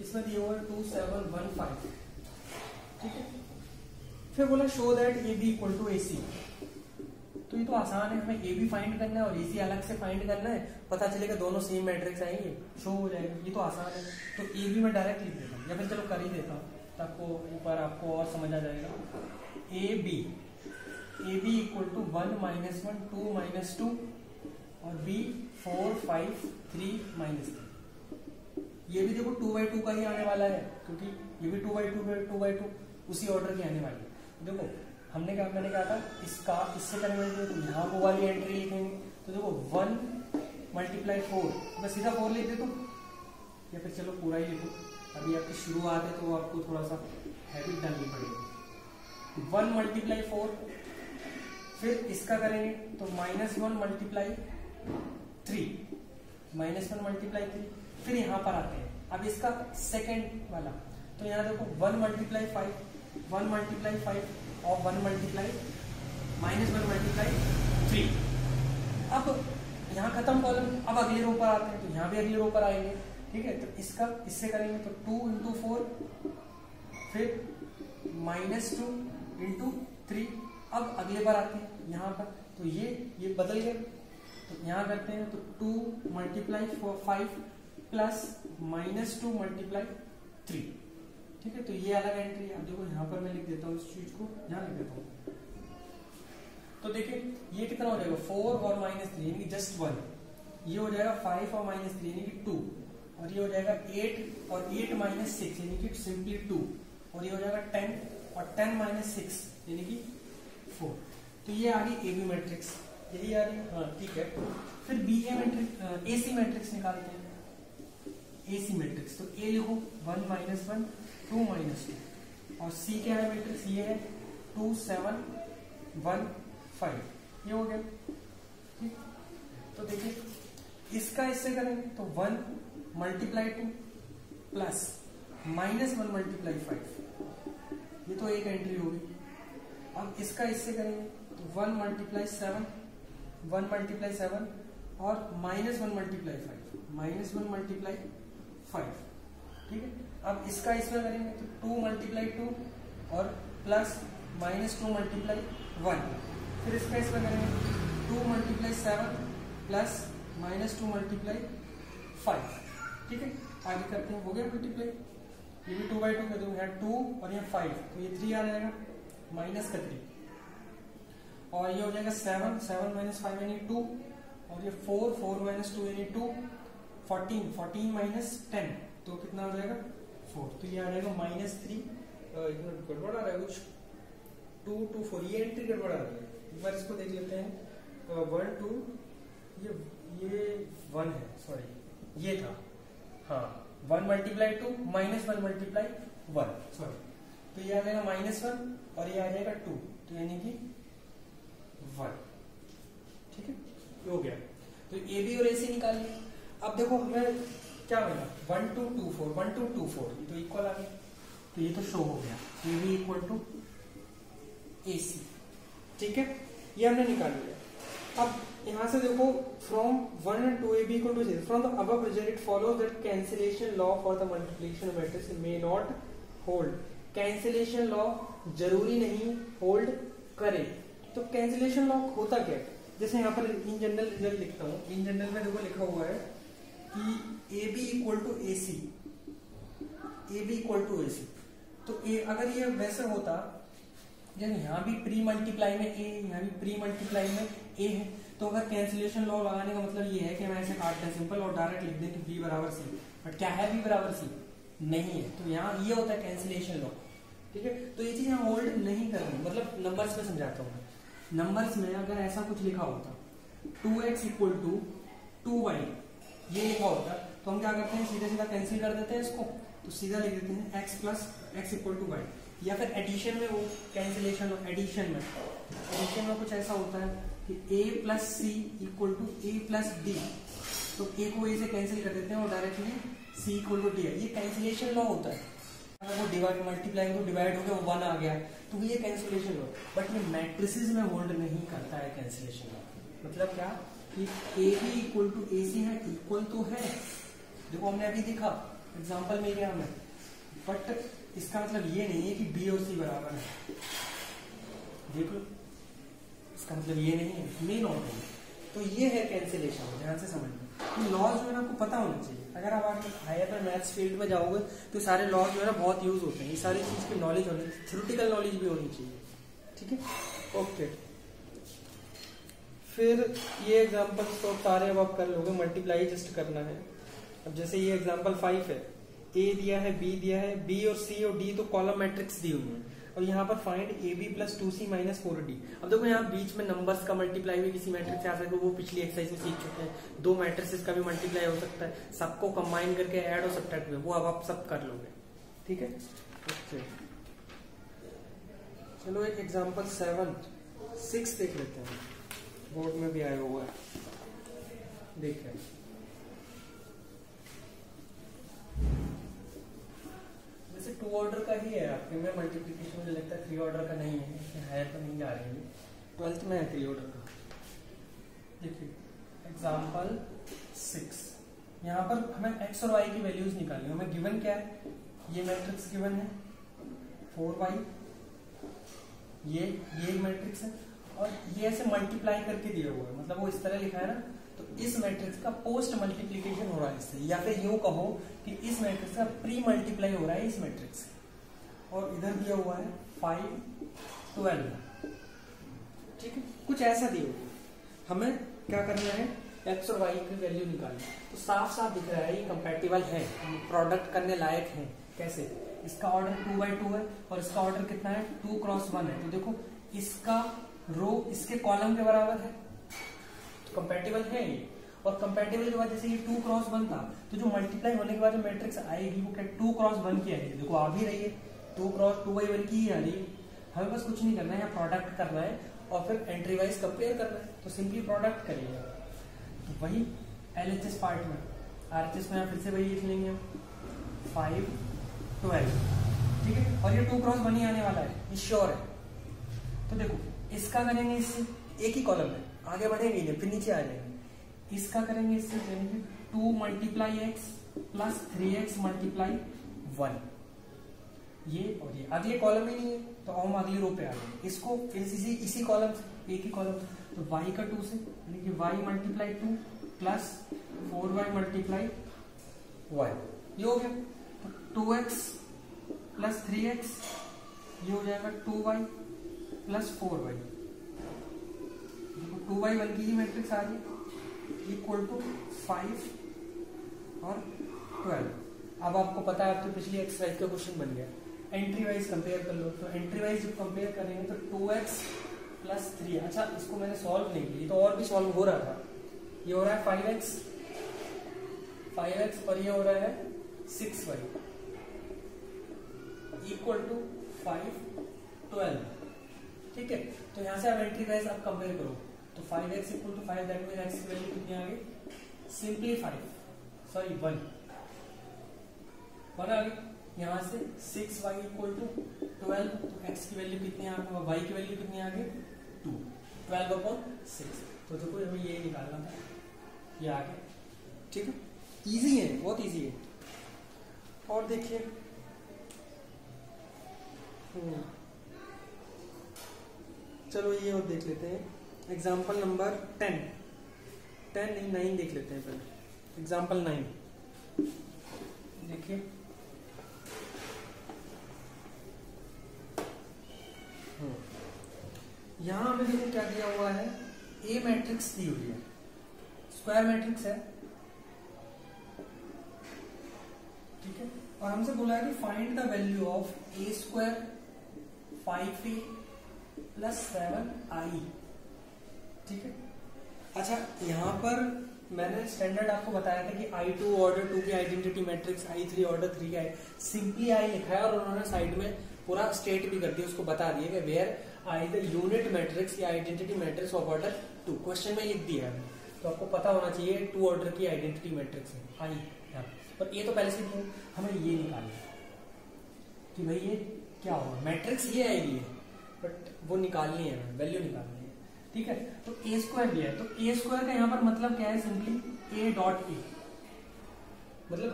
इसमें दिया हुआ है 2 7 1 5, ठीक है। फिर बोला show that A B equal to A C, तो ये तो आसान है, हमें ए बी फाइंड करना है और ए सी अलग से फाइंड करना है, पता चलेगा दोनों सेम मैट्रिक्स आएंगे, शो हो जाएगा, ये तो आसान है। तो ए बी में डायरेक्ट लिख देता हूँ, या फिर चलो कर ही देता हूँ ताकि ऊपर आपको और समझ आ जाएगा। ए बी इक्वल टू 1 - 1 2 - 2 और बी 4 5 3 - 3। ये भी देखो 2x2 का ही आने वाला है, क्योंकि ये भी 2x2 उसी ऑर्डर की आने वाली है। देखो मैंने कहा था इसका इससे करेंगे तो यहाँ वो वाली एंट्री लिखेंगे, तो देखो 1 × 4, मैं सीधा 4 लिख देता हूँ, या फिर चलो पूरा ही लिखो, अभी आपकी शुरुआत है तो आपको थोड़ा सा हैबिट डालनी पड़ेगी। 1 × 4, फिर इसका करेंगे तो -1 × 3, -1 × 3, फिर यहाँ पर आते हैं। अब इसका सेकेंड वाला, तो यहाँ देखो 1 × 5, 1 × 5 और -1 × 3। अब यहाँ खत्म कॉलम, अब अगले रो पर आते हैं, तो यहाँ भी अगले रो पर आएंगे, ठीक है। तो इसका इससे करेंगे तो 2 × 4, फिर -2 × 3। अब अगले बार आते हैं यहाँ पर, तो ये बदल गया, तो यहाँ करते हैं तो 2 × 5 प्लस -2 मल्टीप्लाई 3। ठीक है, तो ये अलग एंट्री है। अब देखो यहाँ पर मैं लिख देता हूँ इस चीज को, यहाँ लिख देता हूँ। तो देखिए ये कितना हो जाएगा 4 और -3 यानी कि जस्ट 1। ये हो जाएगा 5 और -3 यानी कि 2। और ये हो जाएगा 8 और 8 - 6 यानी कि सिंपली 2। और ये हो जाएगा 10 और 10 - 6 यानी कि 4। तो ये आ गई एबी मैट्रिक्स, यही आ रही है। हाँ ठीक है, फिर बीए मैट्रिक्स, एसी मैट्रिक्स निकालते हैं। एसी मैट्रिक्स तो ए लिखो 1 - 1 2 - 2 और सी क्या है मैट्रिक्स, ये है 2 7 1 5। ये हो गया। ठीक, तो देखिए इसका इससे करेंगे तो 1 × 2 प्लस -1 × 5, ये तो एक एंट्री होगी। अब इसका इससे करेंगे तो 1 × 7 1 × 7 और -1 × 5 -1 × 5। ठीक है, अब इसका इसमें करेंगे तो 2 × 2 और प्लस -2 × 1। फिर इसका इसमें करेंगे 2 × 7 प्लस -2 × 5। ठीक है, आगे करते हैं, हो गया मल्टीप्लाई। ये भी 2/2 कर दूंगा, यहाँ 2 और यहाँ 5 तो ये 3 आ जाएगा, माइनस का 3। और ये हो जाएगा 7 7 - 5 यानी 2 और ये 4 4 - 2 यानी 2 14 14 - 10 तो कितना हो जाएगा 4। तो ये आ जाएगा -3। गड़बड़ आ रहा है कुछ, 2 2 4 ये एंट्री गड़बड़ आ रही है। एक बार इसको देख लेते हैं। 1 2 ये 1 है, सॉरी ये था। हाँ 1 × 2 -1 × 1 सॉरी, तो ये आ जाएगा -1 और ये आ जाएगा 2 तो यानी कि 1। ठीक है, ये हो गया। तो ए बी और ए सी निकाल लिया। अब देखो हमें क्या मिला 1 2 2 4 1 2 2 4 ये तो इक्वल आ गया, तो ये तो शो हो गया ए बी = ए सी। ठीक है, ये हमने निकाल लिया। अब यहां से देखो from 1 and 2ab = 0 from the above result it follows that cancellation law for the multiplication matrix may not hold. Cancellation law जरूरी नहीं होल्ड करे। तो कैंसिलेशन लॉ होता क्या है, जैसे यहाँ पर इन जनरल रिजल्ट लिखता हूँ। इन जनरल में देखो लिखा हुआ है कि A B = A C, A B = A C. तो अगर ये वैसे होता, यहाँ भी प्री मल्टीप्लाई में ए, यहाँ भी प्री मल्टीप्लाई में ए है, तो अगर कैंसिलेशन लॉ लगाने का मतलब ये है कि हम ऐसे काटते हैं सिंपल और डायरेक्ट लिख दें कि बी = सी। बट क्या है बी = सी? नहीं है। तो यहाँ ये होता है कैंसिलेशन लॉ। ठीक है, तो ये चीज यहाँ होल्ड नहीं करनी, मतलब नंबर्स में समझाता हूँ। नंबर्स में अगर ऐसा कुछ लिखा होता 2x = 2y ये लिखा होता तो हम क्या करते हैं, सीधा सीधा कैंसिल कर देते हैं इसको, तो सीधा लिख देते हैं x + x = y। या फिर एडिशन में, वो कैंसिलेशन एडिशन में कुछ ऐसा होता है कि a + c = a + d, तो a को a से कैंसिल कर देते हैं और डायरेक्टली c = d। ये कैंसिलेशन लॉ होता है। अगर वो डिवाइड मल्टीप्लाई तो डिवाइड हो गया, वो 1 आ गया, तो ये कैंसिलेशन लॉ। बट ये मैट्रिसेस में होल्ड नहीं करता है कैंसिलेशन लॉ। मतलब क्या कि ए बी = ए सी है, इक्वल तो है, देखो हमने अभी देखा एग्जाम्पल में क्या हमें, बट इसका मतलब ये नहीं है कि बी और सी बराबर है। देखो इसका मतलब ये नहीं है, मे नॉट है। तो ये है कैंसिलेशन, ध्यान से समझना। तो लॉज जो है ना आपको पता होना चाहिए। अगर आप आगे हायर में मैथ्स फील्ड में जाओगे तो सारे लॉज जो है ना बहुत यूज होते हैं। ये सारी चीज की नॉलेज होनी चाहिए, थ्योरेटिकल नॉलेज भी होनी चाहिए। ठीक है, ओके। फिर ये एग्जांपल्स तो सारे अब आप कर लोगे, मल्टीप्लाई जस्ट करना है। अब जैसे ये एग्जांपल 5 है, ए दिया है, बी दिया है, बी और सी और डी तो कॉलम मैट्रिक्स दी हुई है, और यहाँ पर find A B + 2c - 4d। अब देखो यहाँ बीच में नंबर्स का मल्टीप्लाई भी किसी मैट्रिक्स से आ सकता है, वो पिछली एक्सरसाइज में सीख चुके हैं। 2 मैट्रिक्स का भी मल्टीप्लाई हो सकता है, सबको कंबाइन करके ऐड और सब्ट्रैक्ट में, वो अब आप सब कर लोगे। ठीक है, ओके। चलो एक एग्जाम्पल 6 देख लेते हैं, बोर्ड में भी आया हुआ है, देखिए। वैसे 2 ऑर्डर का ही है आपके में, मल्टीप्लिकेशन मुझे लगता है 3 ऑर्डर का नहीं है, हायर तो नहीं जा रही है, 12th में है 3 ऑर्डर का। देखिए एग्जाम्पल 6, यहाँ पर हमें x और y की वैल्यूज निकालनी है। हमें गिवन क्या है, ये मैट्रिक्स गिवन है 4y, ये एक मैट्रिक्स है, और ये ऐसे मल्टीप्लाई करके दिया हुआ है, मतलब वो इस तरह लिखा है ना, तो इस मैट्रिक्स का पोस्ट मल्टीप्लीकेशन हो रहा है इससे, या फिर यूं कहो कि इस मैट्रिक्स का प्री मल्टीप्लाई हो रहा है इस मैट्रिक्स से। और इधर दिया हुआ है 5 12, ठीक है, कुछ ऐसा दिया हुआ है। हमें क्या करना है, एक्स और वाई की वैल्यू निकालनी। तो साफ साफ दिख रहा है ये कंपैटिबल है, प्रोडक्ट करने लायक है। कैसे, इसका ऑर्डर 2x2 है और इसका ऑर्डर कितना है 2 × 1 है। तो देखो इसका रो इसके कॉलम के बराबर है, तो कंपैटिबल है ये। और कंपैटिबल के बाद जैसे ये 2 × 1 था, तो जो मल्टीप्लाई होने के बाद जो मैट्रिक्स आएगी वो क्या 2 × 1 की आएगी। देखो आ भी रही है 2 × 2/1 की ही आ रही है। हमें बस कुछ नहीं करना है, यहाँ प्रोडक्ट करना है और फिर एंट्री वाइज कंपेयर करना है। तो सिंपली प्रोडक्ट करिए। तो वही LHS पार्ट में, RHS में फिर से वही लिख लेंगे 5 12, ठीक है। और ये 2 × 1 ही आने वाला है, ये श्योर है। तो देखो इसका करेंगे इससे, एक ही कॉलम है, आगे बढ़ेंगे नहीं, फिर नीचे आ जाएंगे। इसका करेंगे इससे 2 × x + 3x × 1, ये और ये अगले कॉलम ही नहीं है, तो हम अगली रो पे आ गए। इसको इसी कॉलम से, एक ही कॉलम, तो y का 2 से, यानी कि y × 2 + 4y × 1, ये हो गया। तो 2x + 3x, ये हो जाएगा 2y + 4y। देखो 2/1 की ही मैट्रिक्स आ रही है, इक्वल टू 5 और 12। अब आपको पता है, अब तो पिछली एक्सरसाइज का क्वेश्चन बन गया। एंट्री वाइज कंपेयर कर लो। तो एंट्री वाइज जब कंपेयर करेंगे तो 2x + 3, अच्छा इसको मैंने सॉल्व नहीं किया, तो और भी सॉल्व हो रहा था। ये हो रहा है 5x और ये हो रहा है 6y इक्वल टू 5 12, ठीक है। तो यहां से आप एंट्री वाइज आप कंपेयर करो, तो 5x = 5, दैट मींस x की वैल्यू कितनी आ गई, सिंपली 1 आ गई। यहां से 6y = 12, तो x की वैल्यू कितनी आ गई, y की वैल्यू कितनी आ गई 2, 12/6। तो देखो हमें ये निकालना था, ये आ गया, ठीक है। इजी है, बहुत इजी है। और देखिए चलो ये और देख लेते हैं, एग्जाम्पल नंबर 10 नहीं 9 देख लेते हैं पहले। एग्जाम्पल 9 देखिए, यहां हमें देखो क्या दिया हुआ है, ए मैट्रिक्स दी हुई है, स्क्वायर मैट्रिक्स है, ठीक है। और हमसे बोला है कि find the value of a² 5a + 7i, ठीक है। अच्छा यहाँ पर मैंने स्टैंडर्ड आपको बताया था कि I2 ऑर्डर 2 की आइडेंटिटी मैट्रिक्स, I3 ऑर्डर 3 का सिंपली I लिखा है, और उन्होंने साइड में पूरा स्टेट भी कर दिया, उसको बता दिया कि where I the unit matrix या identity matrix of order 2, question में लिख दिया है। तो आपको पता होना चाहिए 2 ऑर्डर की आइडेंटिटी मैट्रिक्स है I, और ये तो पहले से ही हमें ये निकालना है कि भाई ये क्या होगा, मैट्रिक्स ये आएगी, बट वो निकालनी है, वैल्यू निकालनी है, ठीक है। तो a² दिया है, तो a² का यहाँ पर मतलब क्या है, सिंपली a.a, मतलब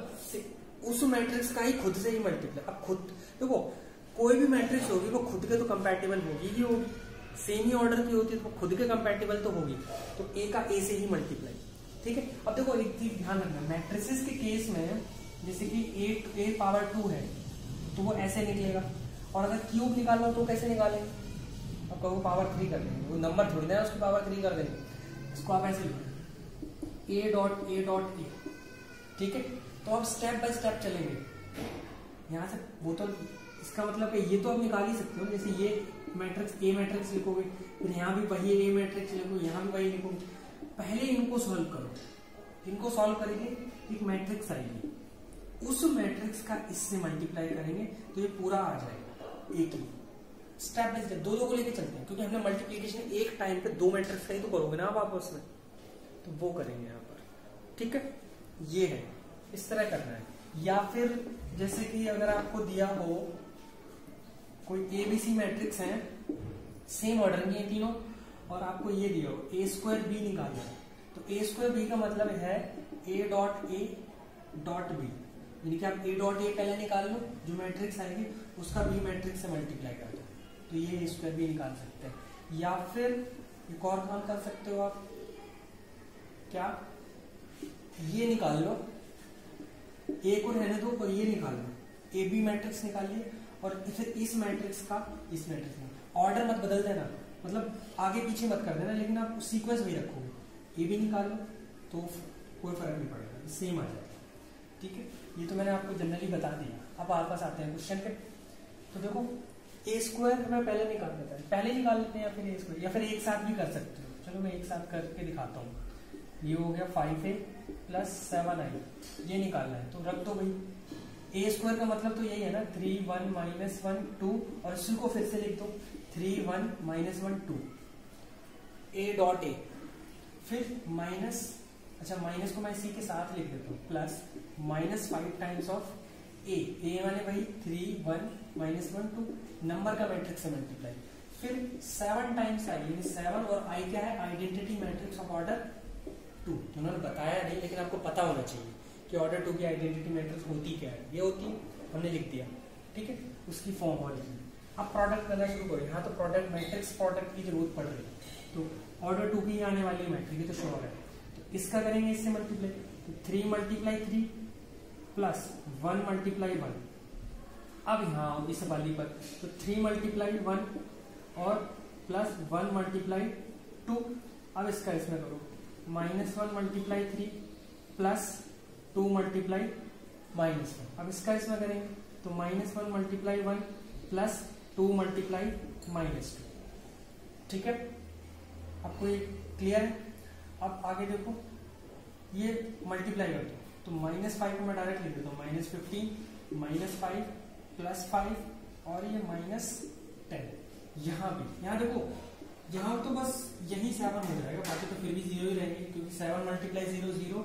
उस मैट्रिक्स का ही खुद से ही मल्टीप्लाई। अब खुद देखो कोई भी मैट्रिक्स होगी वो खुद के तो कंपैटिबल होगी ही होगी, सेम ही ऑर्डर की होती है तो खुद के कंपैटिबल तो होगी, तो a का a से ही मल्टीप्लाई, ठीक है। अब देखो एक चीज ध्यान रखना, मैट्रिसेस के केस में जैसे कि a⁴ है तो वो ऐसे निकलेगा, और अगर क्यूब निकालना हो तो कैसे निकालेंगे, अब कहो पावर 3 कर देंगे, वो नंबर थोड़ी ना है उसकी पावर 3 कर देंगे, इसको आप ऐसे लिखो a.a.a, ठीक है। तो अब स्टेप बाय स्टेप चलेंगे यहाँ से, वो तो इसका मतलब कि ये तो आप निकाल ही सकते हो, जैसे ये मैट्रिक्स ए मैट्रिक्स लिखोगे, फिर यहाँ भी वही ए मैट्रिक्स लिखोगे, यहाँ भी वही लिखोगे। पहले इनको सॉल्व करो, इनको सॉल्व करेंगे एक मैट्रिक्स आएगी, उस मैट्रिक्स का इससे मल्टीप्लाई करेंगे तो ये पूरा आ जाएगा एक ही। स्टेप बाय स्टेप दो को लेके चलते हैं, क्योंकि हमने मल्टीप्लीकेशन एक टाइम पे 2 मैट्रिक्स का ही तो करोगे ना आप आपस में, तो वो करेंगे यहाँ पर, ठीक है। ये है, इस तरह करना है। या फिर जैसे कि अगर आपको दिया हो कोई ABC मैट्रिक्स है, सेम ऑर्डर में है तीनों, और आपको ये दिया हो a² b निकालना है, तो a² b का मतलब है a.a.b, यानी कि आप a.a पहले निकाल लो, जो मैट्रिक्स आएगी उसका b मैट्रिक्स से मल्टीप्लाई कर दो, तो ये a² b निकाल सकते हैं। या फिर एक और काम कर सकते हो आप, क्या, ये निकाल लो, एक और रहने दो और ये निकाल लो, ए बी मैट्रिक्स निकालिए और फिर इस मैट्रिक्स का इस मैट्रिक्स में ऑर्डर मत बदल देना, मतलब आगे पीछे मत कर देना, लेकिन आप सीक्वेंस भी रखोगे। ए बी निकाल लो तो कोई फर्क नहीं पड़ेगा, सेम आ जाएगा। ठीक है, ये तो मैंने आपको जनरली बता दिया। अब आप पास आते हैं क्वेश्चन पे। तो देखो ए स्क्वायर हमें पहले निकाल देता है, पहले निकाल लेते हैं या फिर ए स्क्वायर, या फिर एक साथ भी कर सकते हो। चलो मैं एक साथ करके दिखाता हूँ। ये हो गया 5a + 7i, ये निकालना है तो रख दो भाई। ए स्क्वायर का मतलब तो यही है ना, 3 1 -1 2, और इसी को फिर से लिख दो 3 1 -1 2 a डॉट ए, फिर माइनस, अच्छा माइनस को मैं इसी के साथ लिख देता हूँ, प्लस -5 टाइम्स ऑफ ए माने भाई 3 1 -1 2, नंबर का मैट्रिक्स से मल्टीप्लाई, फिर 7 टाइम्स आई, यानी 7 और आई क्या है, आइडेंटिटी मैट्रिक्स ऑफ ऑर्डर 2। उन्होंने बताया नहीं, लेकिन आपको पता होना चाहिए कि ऑर्डर 2 की आइडेंटिटी मैट्रिक्स होती क्या है। ये होती है, हमने लिख दिया, ठीक है, उसकी फॉर्म हो रही है। अब प्रोडक्ट करना शुरू करो। यहाँ तो प्रोडक्ट मैट्रिक्स प्रोडक्ट की जरूरत पड़ रही है, तो ऑर्डर 2 की आने वाली मैट्रिक्स, ये तो श्योर है। तो इसका करेंगे इससे मल्टीप्लाई, तो 3 × 3 प्लस 1 × 1। अब यहाँ इस वाली पर तो 3 × 1 और प्लस 1 × 2। अब इसका इसमें करो -1 × 3 प्लस 2 × -1। अब इसका इसमें करेंगे तो -1 × 1 प्लस 2 × -2। ठीक है, आपको ये क्लियर है? अब आगे देखो, ये मल्टीप्लाई कर दो तो -5 को मैं डायरेक्ट लिख देता हूँ, -15 -5 + 5 और ये -10। यहाँ भी, यहाँ देखो, यहाँ तो बस यही 7 हो जाएगा, बाकी तो फिर भी 0 ही रहेंगे, क्योंकि 7 × 0 0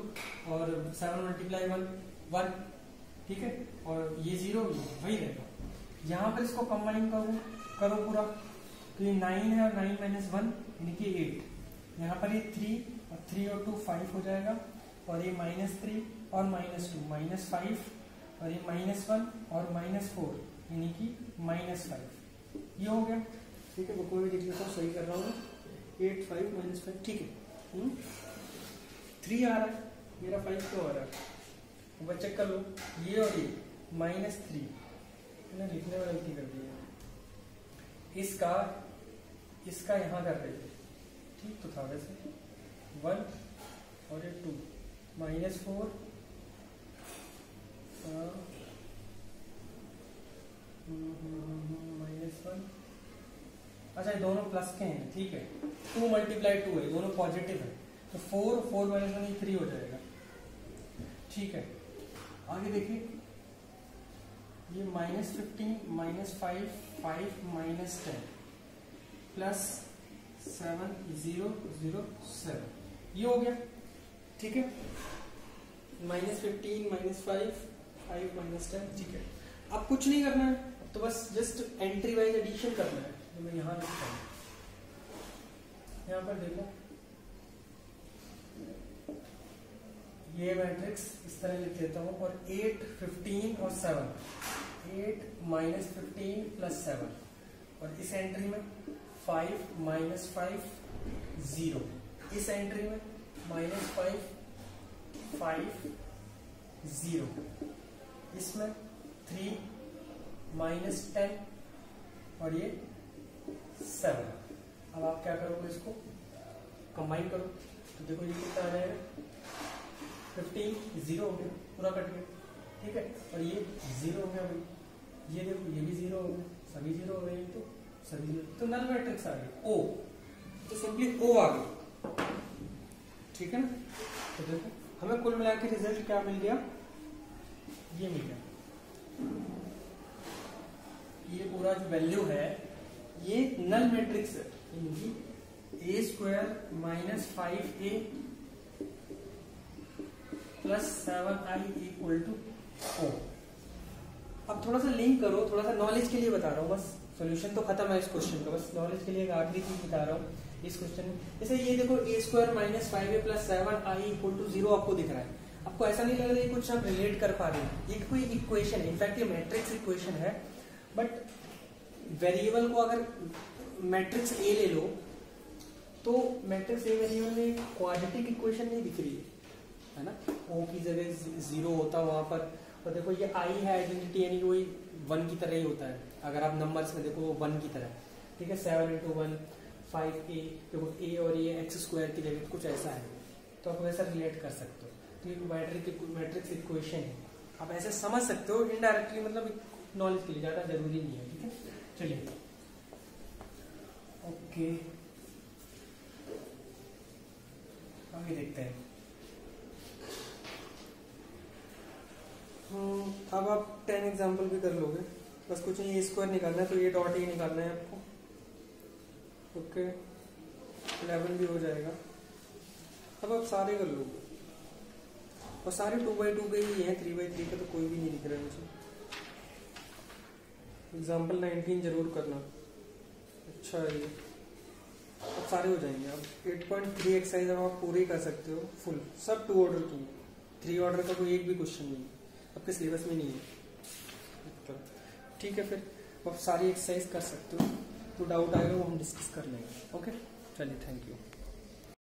और 7 × 1 1, ठीक है, और ये 0 वही रहेगा। यहाँ पर इसको कंबाइन करो पूरा, तो ये 9 है और 9 - 1 यानी कि 8। यहाँ पर ये 3 और 3 और 2 5 हो जाएगा, और ये -3 और -2 -5, और ये -1 और -4 यानी कि -5। ये हो गया, ठीक है, बुक में भी देख लेता हूँ सही कर रहा हूँ। 8 5 -5, ठीक है। 3 आ रहा है, मेरा 5 क्यों आ रहा है, वो चेक कर लो। ये और ये -3, मैंने लिखने में गलती कर दी है। इसका यहाँ कर रहे थे, ठीक तो था वैसे, 1 और ये 2 -4 -1। अच्छा, ये दोनों प्लस के हैं, ठीक है। 2 × 2 है, दोनों पॉजिटिव है, तो 4 -1 3 हो जाएगा, ठीक है। आगे देखिए, ये -15 -5 5 -10 प्लस 7 0 0 7, ये हो गया, ठीक है। -15 -5 5 -10, ठीक है। अब कुछ नहीं करना है, अब तो बस जस्ट एंट्री वाइज एडिशन करना है। तो मैं यहाँ लिखता हूँ, यहाँ पर देखो, ये मैट्रिक्स इस तरह लिख देता हूँ, और 8 15 और 7, 8 -15 + 7, और इस एंट्री में 5 -5 0, इस एंट्री में -5 5 0, इसमें 3 -10 और ये 7। अब आप क्या करोगे, इसको कंबाइन करो, तो देखो ये कितना आ जाएगा, 15 0 हो गया, पूरा कट गया, ठीक है, और ये 0 हो गया भाई, ये देखो ये भी 0 हो गया, सभी 0 हो गए, तो सभी 0, तो नल मैट्रिक्स आ गया, O, तो सिंपली O आ गया, ठीक है ना। तो देखो हमें कुल मिला के रिजल्ट क्या मिल गया, ये मिल गया। ये पूरा जो वैल्यू है ये नल मैट्रिक्स है, यानी A² - 5A + 7i = O। अब थोड़ा सा लिंक करो, थोड़ा सा नॉलेज के लिए बता रहा हूँ, बस सॉल्यूशन तो खत्म है इस क्वेश्चन का, बस नॉलेज के लिए एक आखिरी चीज बता रहा हूँ इस क्वेश्चन में। जैसे ये देखो A² - 5A + 7i = 0 आपको दिख रहा है, आपको ऐसा नहीं लग रहा है कुछ आप रिलेट कर पा रहे हैं, ये कोई इक्वेशन है, इनफैक्ट ये मैट्रिक्स इक्वेशन है, बट वेरिएबल को अगर मैट्रिक्स A ले लो, तो मैट्रिक्स ए वेरिएबल में क्वाड्रेटिक इक्वेशन नहीं दिख रही है ना, ओ की जगह 0 होता वहां पर। और देखो ये आई है आइडेंटिटी, यानी वही 1 की तरह ही होता है। अगर आप नंबर्स में देखो 1 की तरह, ठीक है। 7 × 1 5a, देखो a और ये x² की जगह कुछ ऐसा है, तो आप वैसा रिलेट कर सकते हो। तो ये मैट्रिक्स इक्वेशन है, आप ऐसे समझ सकते हो इनडायरेक्टली, मतलब नॉलेज के लिए ज्यादा जरूरी नहीं है, ठीक है। चलिए ओके, आगे देखते हैं। अब आप 10 एग्जाम्पल भी कर लोगे, बस कुछ नहीं, a² निकालना है तो a डॉट a निकालना है आपको, ओके। 11 भी हो जाएगा। अब आप सारे कर लोगे, और सारे 2x2 के ही हैं, 3x3 का तो कोई भी नहीं दिख रहा है मुझे। एग्जाम्पल 19 जरूर करना। अच्छा ये अब सारे हो जाएंगे। अब 8.3 एक्सरसाइज अब आप पूरी कर सकते हो फुल, सब 2 ऑर्डर की, 3 ऑर्डर का कोई एक भी क्वेश्चन नहीं है, आपके सिलेबस में नहीं है, ठीक है। फिर आप सारी एक्सरसाइज कर सकते हो, तो डाउट आएगा वो हम डिस्कस कर लेंगे, ओके। चलिए, थैंक यू।